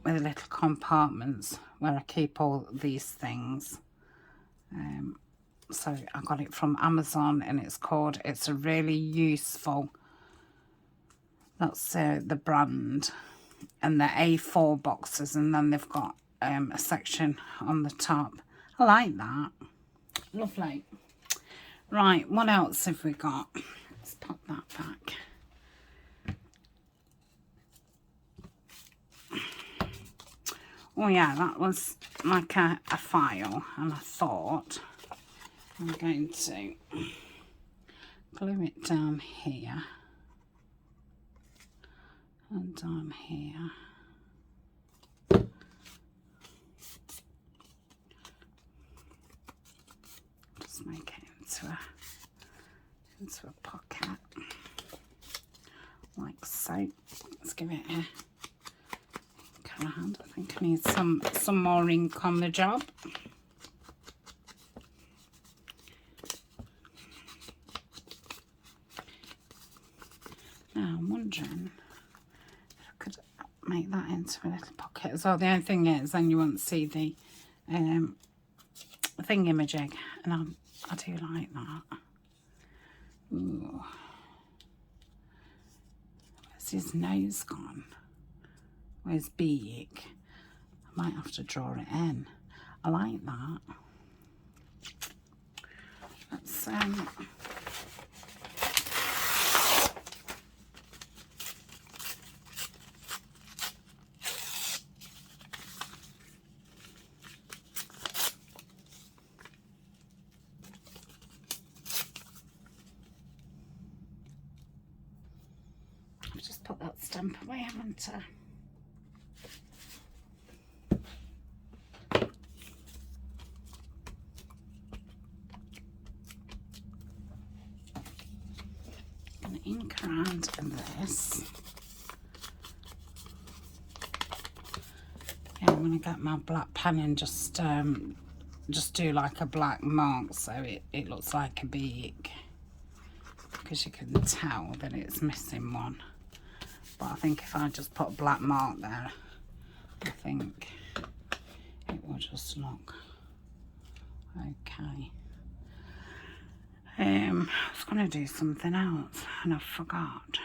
[SPEAKER 1] with little compartments where I keep all these things. So I got it from Amazon, and it's a really useful, that's the brand, and they're A4 boxes, and then they've got a section on the top. I like that. Lovely. Right, what else have we got? Let's pop that back. Oh yeah, that was like a file, and I thought I'm going to glue it down here and down here. Just make it into a pocket like so. Let's give it around. I think I need some more ink on the job. Now I'm wondering if I could make that into a little pocket. So the only thing is, then you won't see the thingamajig, and I do like that. Ooh. Where's his nose gone? Where's beak? I might have to draw it in. I like that. Let's I've just put that stamp away, haven't I? Ink around in this. Yeah, I'm gonna get my black pen and just do like a black mark so it looks like a beak, because you can tell that it's missing one. But I think if I just put a black mark there, I think it will just look okay. I was going to do something else and I forgot.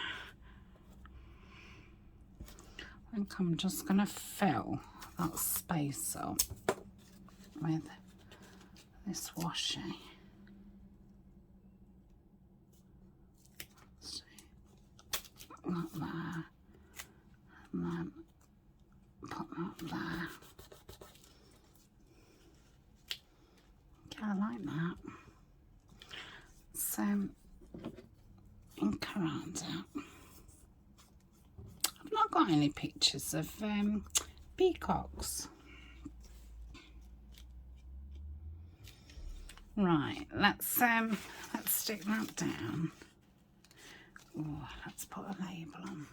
[SPEAKER 1] I think I'm just going to fill that space up with this washi. See, that there, and then put that there. Okay, I like that. Ink around it. I've not got any pictures of peacocks. Right, let's stick that down. Oh, let's put a label on.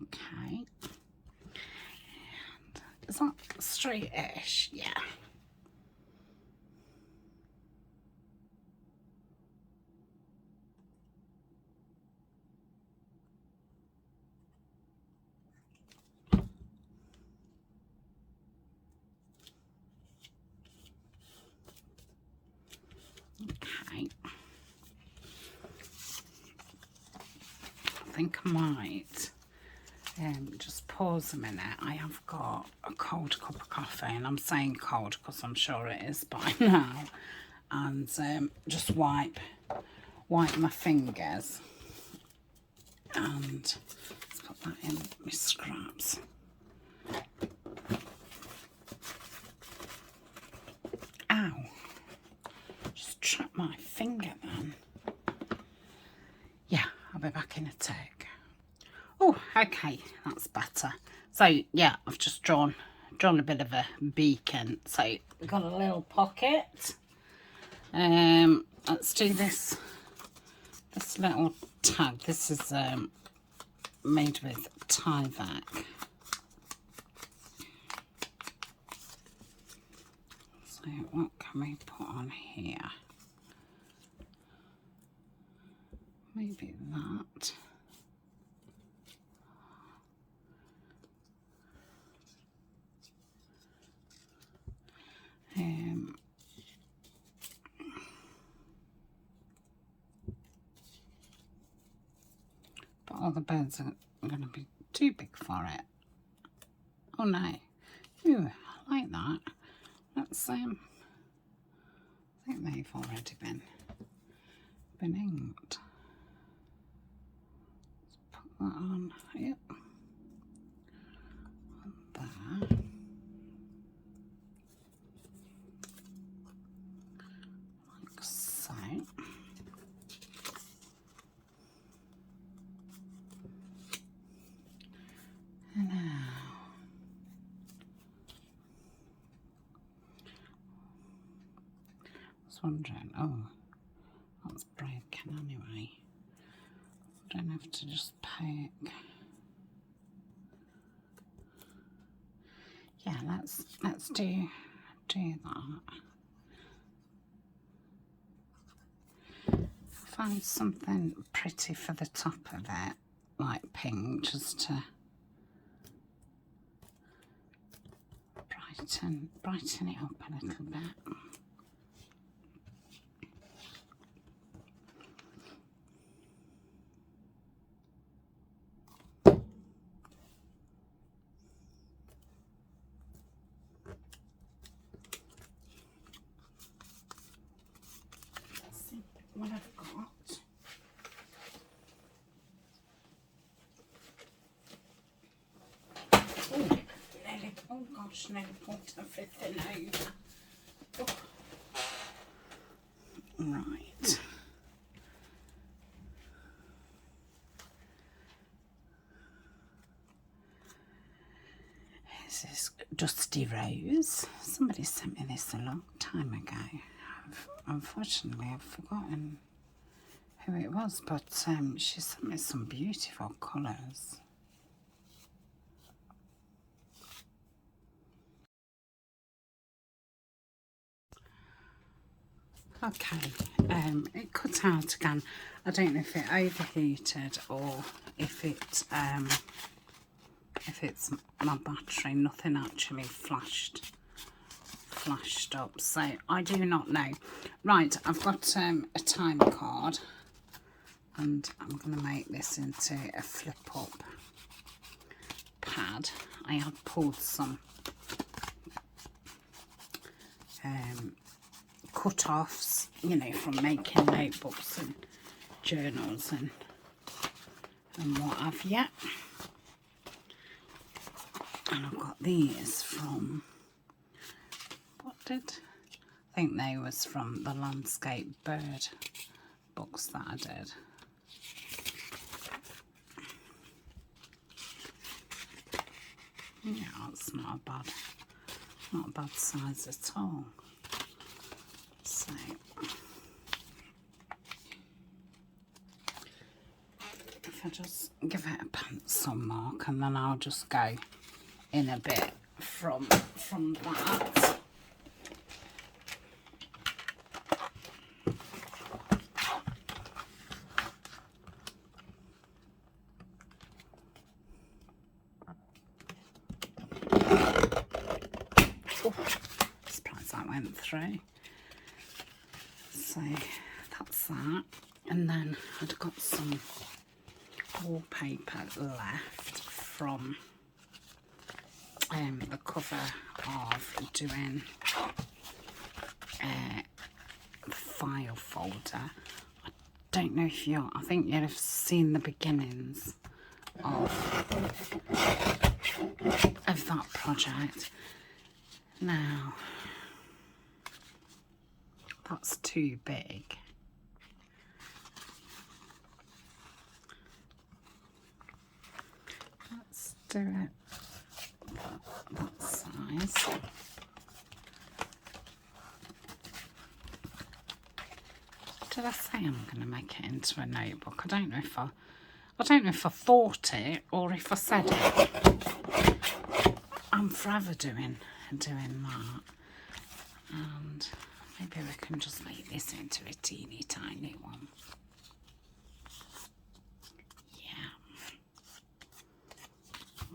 [SPEAKER 1] Okay, and is that straight-ish? Yeah. Okay. I think I might just pause a minute. I have got a cold cup of coffee, and I'm saying cold because I'm sure it is by now, and just wipe my fingers, and let's put that in my scraps. Ow, just trapped my finger then. Yeah, I'll be back in a tick. Oh, okay, that's better. So yeah, I've just drawn a bit of a beacon. So we've got a little pocket. Let's do this little tag. This is made with Tyvek. So what can we put on here? Maybe that. But all the birds are going to be too big for it. Oh no. Ooh, I like that. Let's I think they've already been inked. Let's put that on. Yep. And there. Like so. was wondering, oh, that's broken anyway. I don't have to just poke. Yeah, let's do that. Find something pretty for the top of it, like pink, just to brighten it up a little bit. Let's see what I've got. Oh gosh, nearly pulled everything over. Oh. Right. This is Dusty Rose. Somebody sent me this a long time ago. Unfortunately, I've forgotten who it was, but she sent me some beautiful colours. Okay, it cut out again. I don't know if it overheated or if it's my battery. Nothing actually flashed up, so I do not know. Right, I've got a timer card, and I'm going to make this into a flip up pad. I have pulled some cut-offs, you know, from making notebooks and journals and what have you. And I've got these from, I think they was from the landscape bird books that I did. Yeah, it's not a bad size at all. So if I just give it a pencil mark, and then I'll just go in a bit from that. Surprised that went through. So that's that, and then I'd got some wallpaper left from the cover of doing a file folder. I don't know if I think you'd have seen the beginnings of that project. Now that's too big. Let's do it that size. Did I say I'm going to make it into a notebook? I don't know if I thought it or if I said it. I'm forever doing that. And maybe we can just make this into a teeny tiny one. Yeah.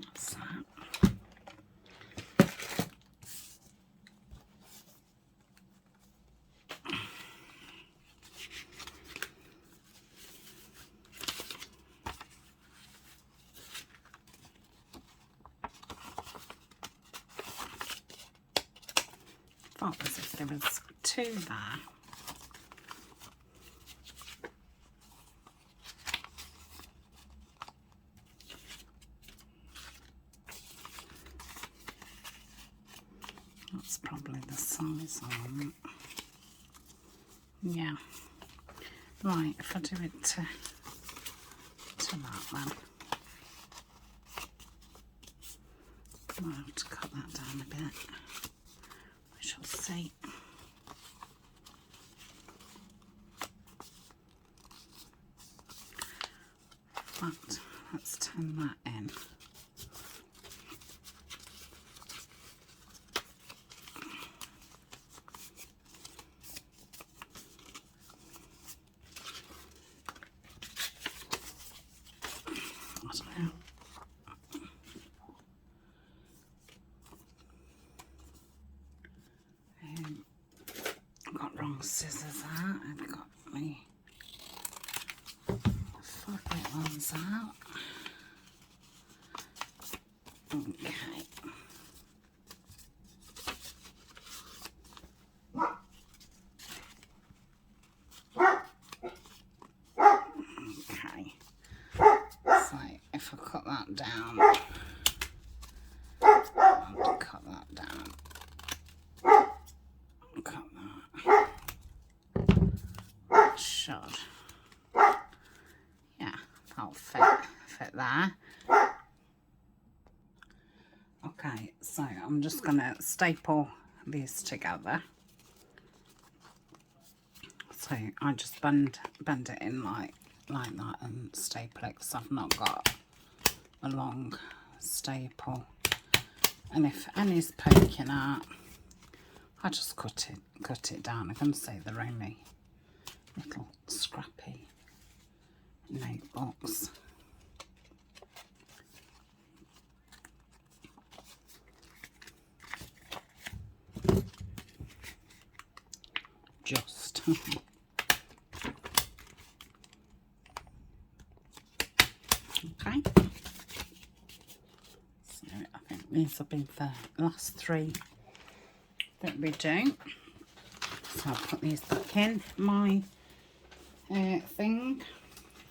[SPEAKER 1] That's that. Felt as if there was two there. That's probably the size I want. Yeah. Right, if I do it to that then. Might have to cut that down a bit. We shall see. fact, let's turn that in. Got wrong scissors out. I've got my fabric ones out. Okay. Okay. So if I cut that down, I'll cut that down. Cut that. Should. Yeah, that'll fit there. Okay, so I'm just gonna staple these together. So I just bend it in like that and staple it because I've not got a long staple. And if any's poking out, I just cut it down. I'm going to say they're only little scrappy notebooks. Just. Okay. So I think these have been the last 3 that we do. So I'll put these back in my thing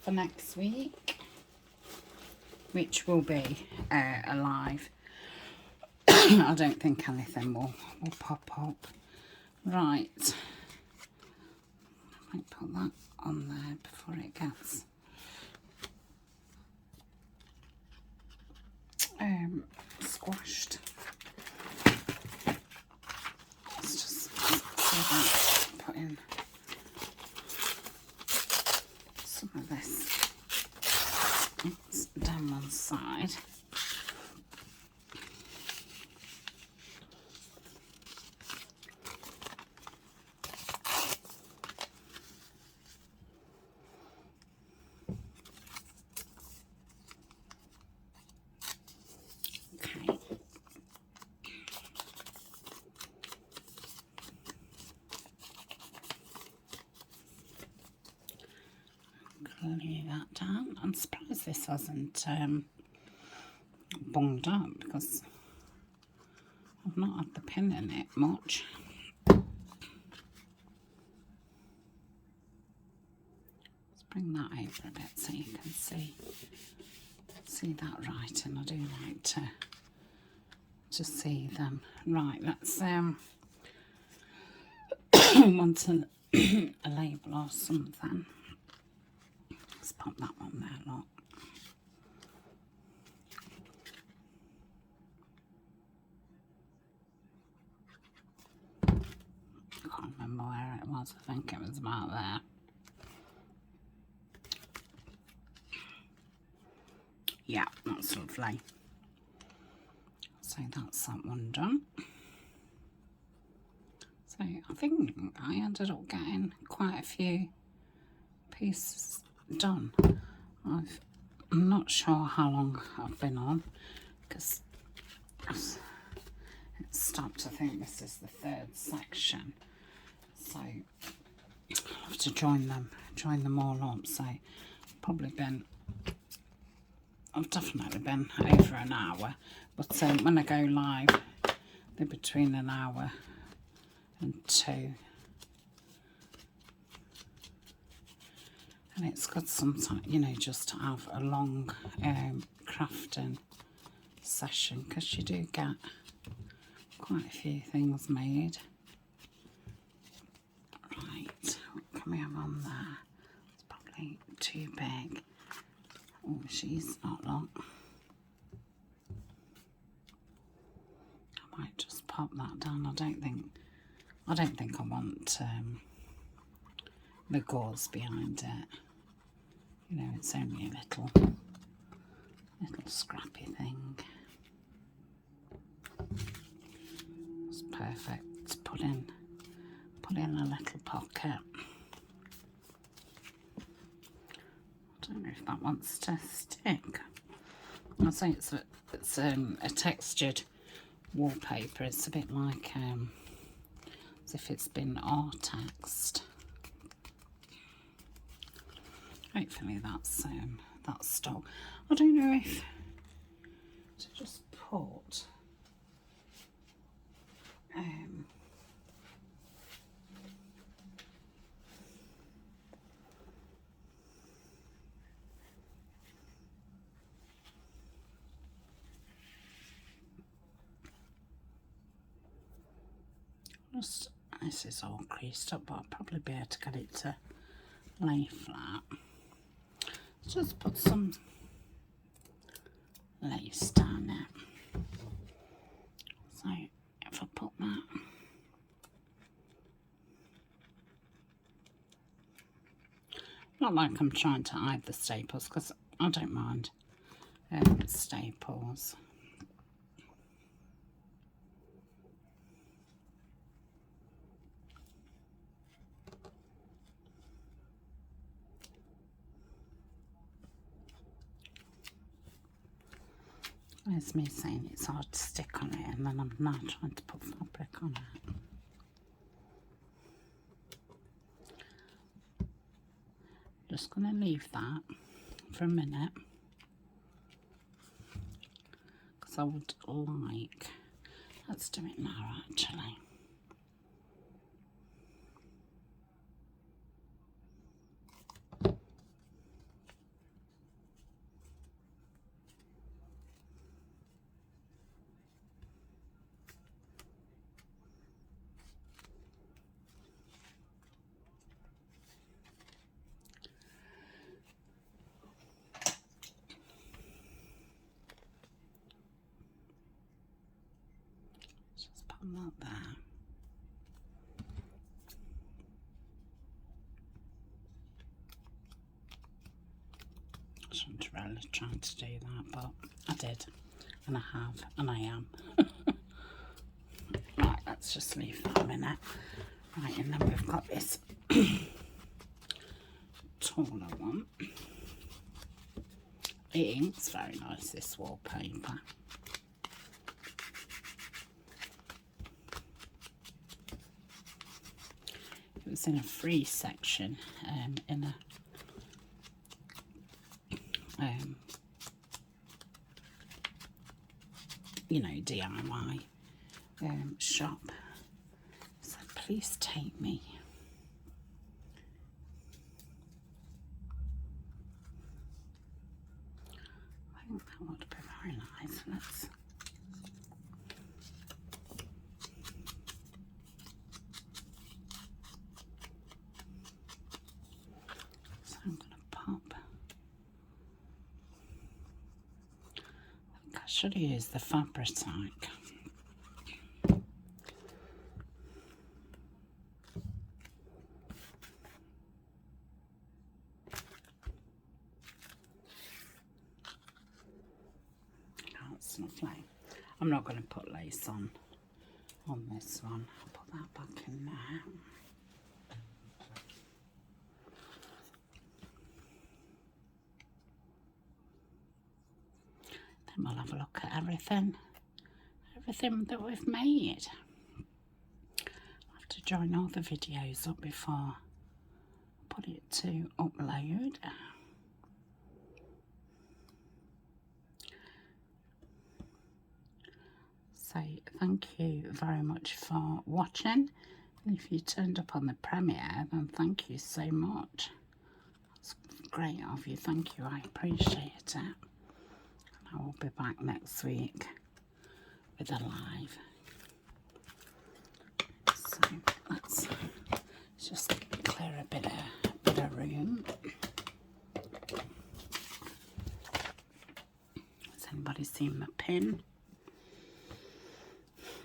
[SPEAKER 1] for next week, which will be alive. I don't think anything will pop up. Right. I might put that on there before it gets squashed. Let's just put in some of this. It's down one side. Glue that down. I'm surprised this hasn't bunged up because I've not had the pin in it much. Let's bring that over a bit so you can see that writing. I do like to see them. Right, let's want a label or something. Let's pop that one there, look. Can't remember where it was. I think it was about there. Yeah, that's lovely. So that's that one done. So I think I ended up getting quite a few pieces done. I'm not sure how long I've been on because it's stopped. I think this is the 3rd section, so I'll have to join them all up. So I've definitely been over an hour, but when I go live they're between an hour and 2. And it's good sometimes, you know, just to have a long crafting session because you do get quite a few things made. Right, what can we have on there? It's probably too big. Oh, she's not long. I might just pop that down. I don't think I want the gauze behind it. You know, it's only a little scrappy thing. It's perfect to put in a little pocket. I don't know if that wants to stick. I'll say it's a textured wallpaper. It's a bit like as if it's been artexed. Hopefully that's stuck. I don't know if to just put this is all creased up, but I'll probably be able to get it to lay flat. Just put some lace down there. So if I put that, not like I'm trying to hide the staples, because I don't mind staples. There's me saying it's hard to stick on it, and then I'm now trying to put fabric on it. Just going to leave that for a minute, because I would like, let's do it now actually. That there. I shouldn't really try to do that, but I did, and I have, and I am. Right, let's just leave that a minute. Right, and then we've got this taller one. It inks very nice, this wallpaper. It was in a free section in a you know, DIY shop. So please take me. I think that would be very nice. Let's I'm going to pop. I think I should have used the Fabric-Type. That's lovely. I'm not going to put lace on this one. I'll put that back in there. Then we'll have a look at everything that we've made. I'll have to join all the videos up before I put it to upload. So thank you very much for watching, and if you turned up on the premiere, then thank you so much. That's great of you, thank you, I appreciate it. And I will be back next week with a live. So let's just clear a bit of room. Has anybody seen my pin?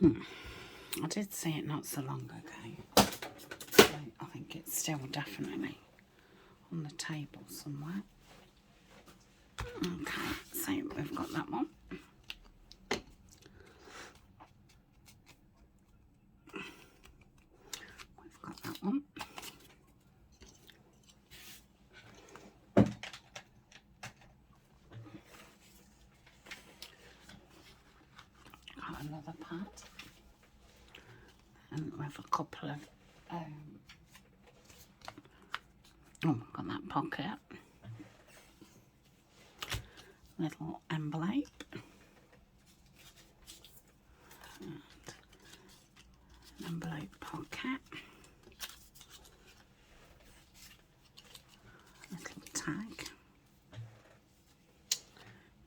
[SPEAKER 1] I did see it not so long ago. So I think it's still definitely on the table somewhere. another pad, and with a couple of oh, got that pocket, little envelope, and an envelope pocket, little tag,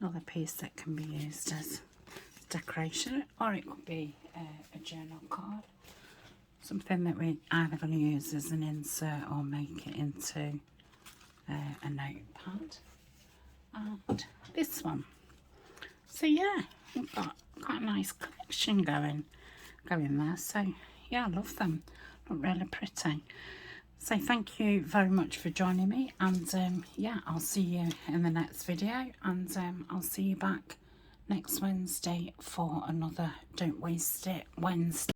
[SPEAKER 1] another piece that can be used as decoration, or it could be a journal card, something that we're either going to use as an insert or make it into a notepad. And this one. So yeah, we've got quite a nice collection going there. So yeah, I love them. Look really pretty. So thank you very much for joining me, and yeah, I'll see you in the next video, and I'll see you back next Wednesday for another Don't Waste It Wednesday.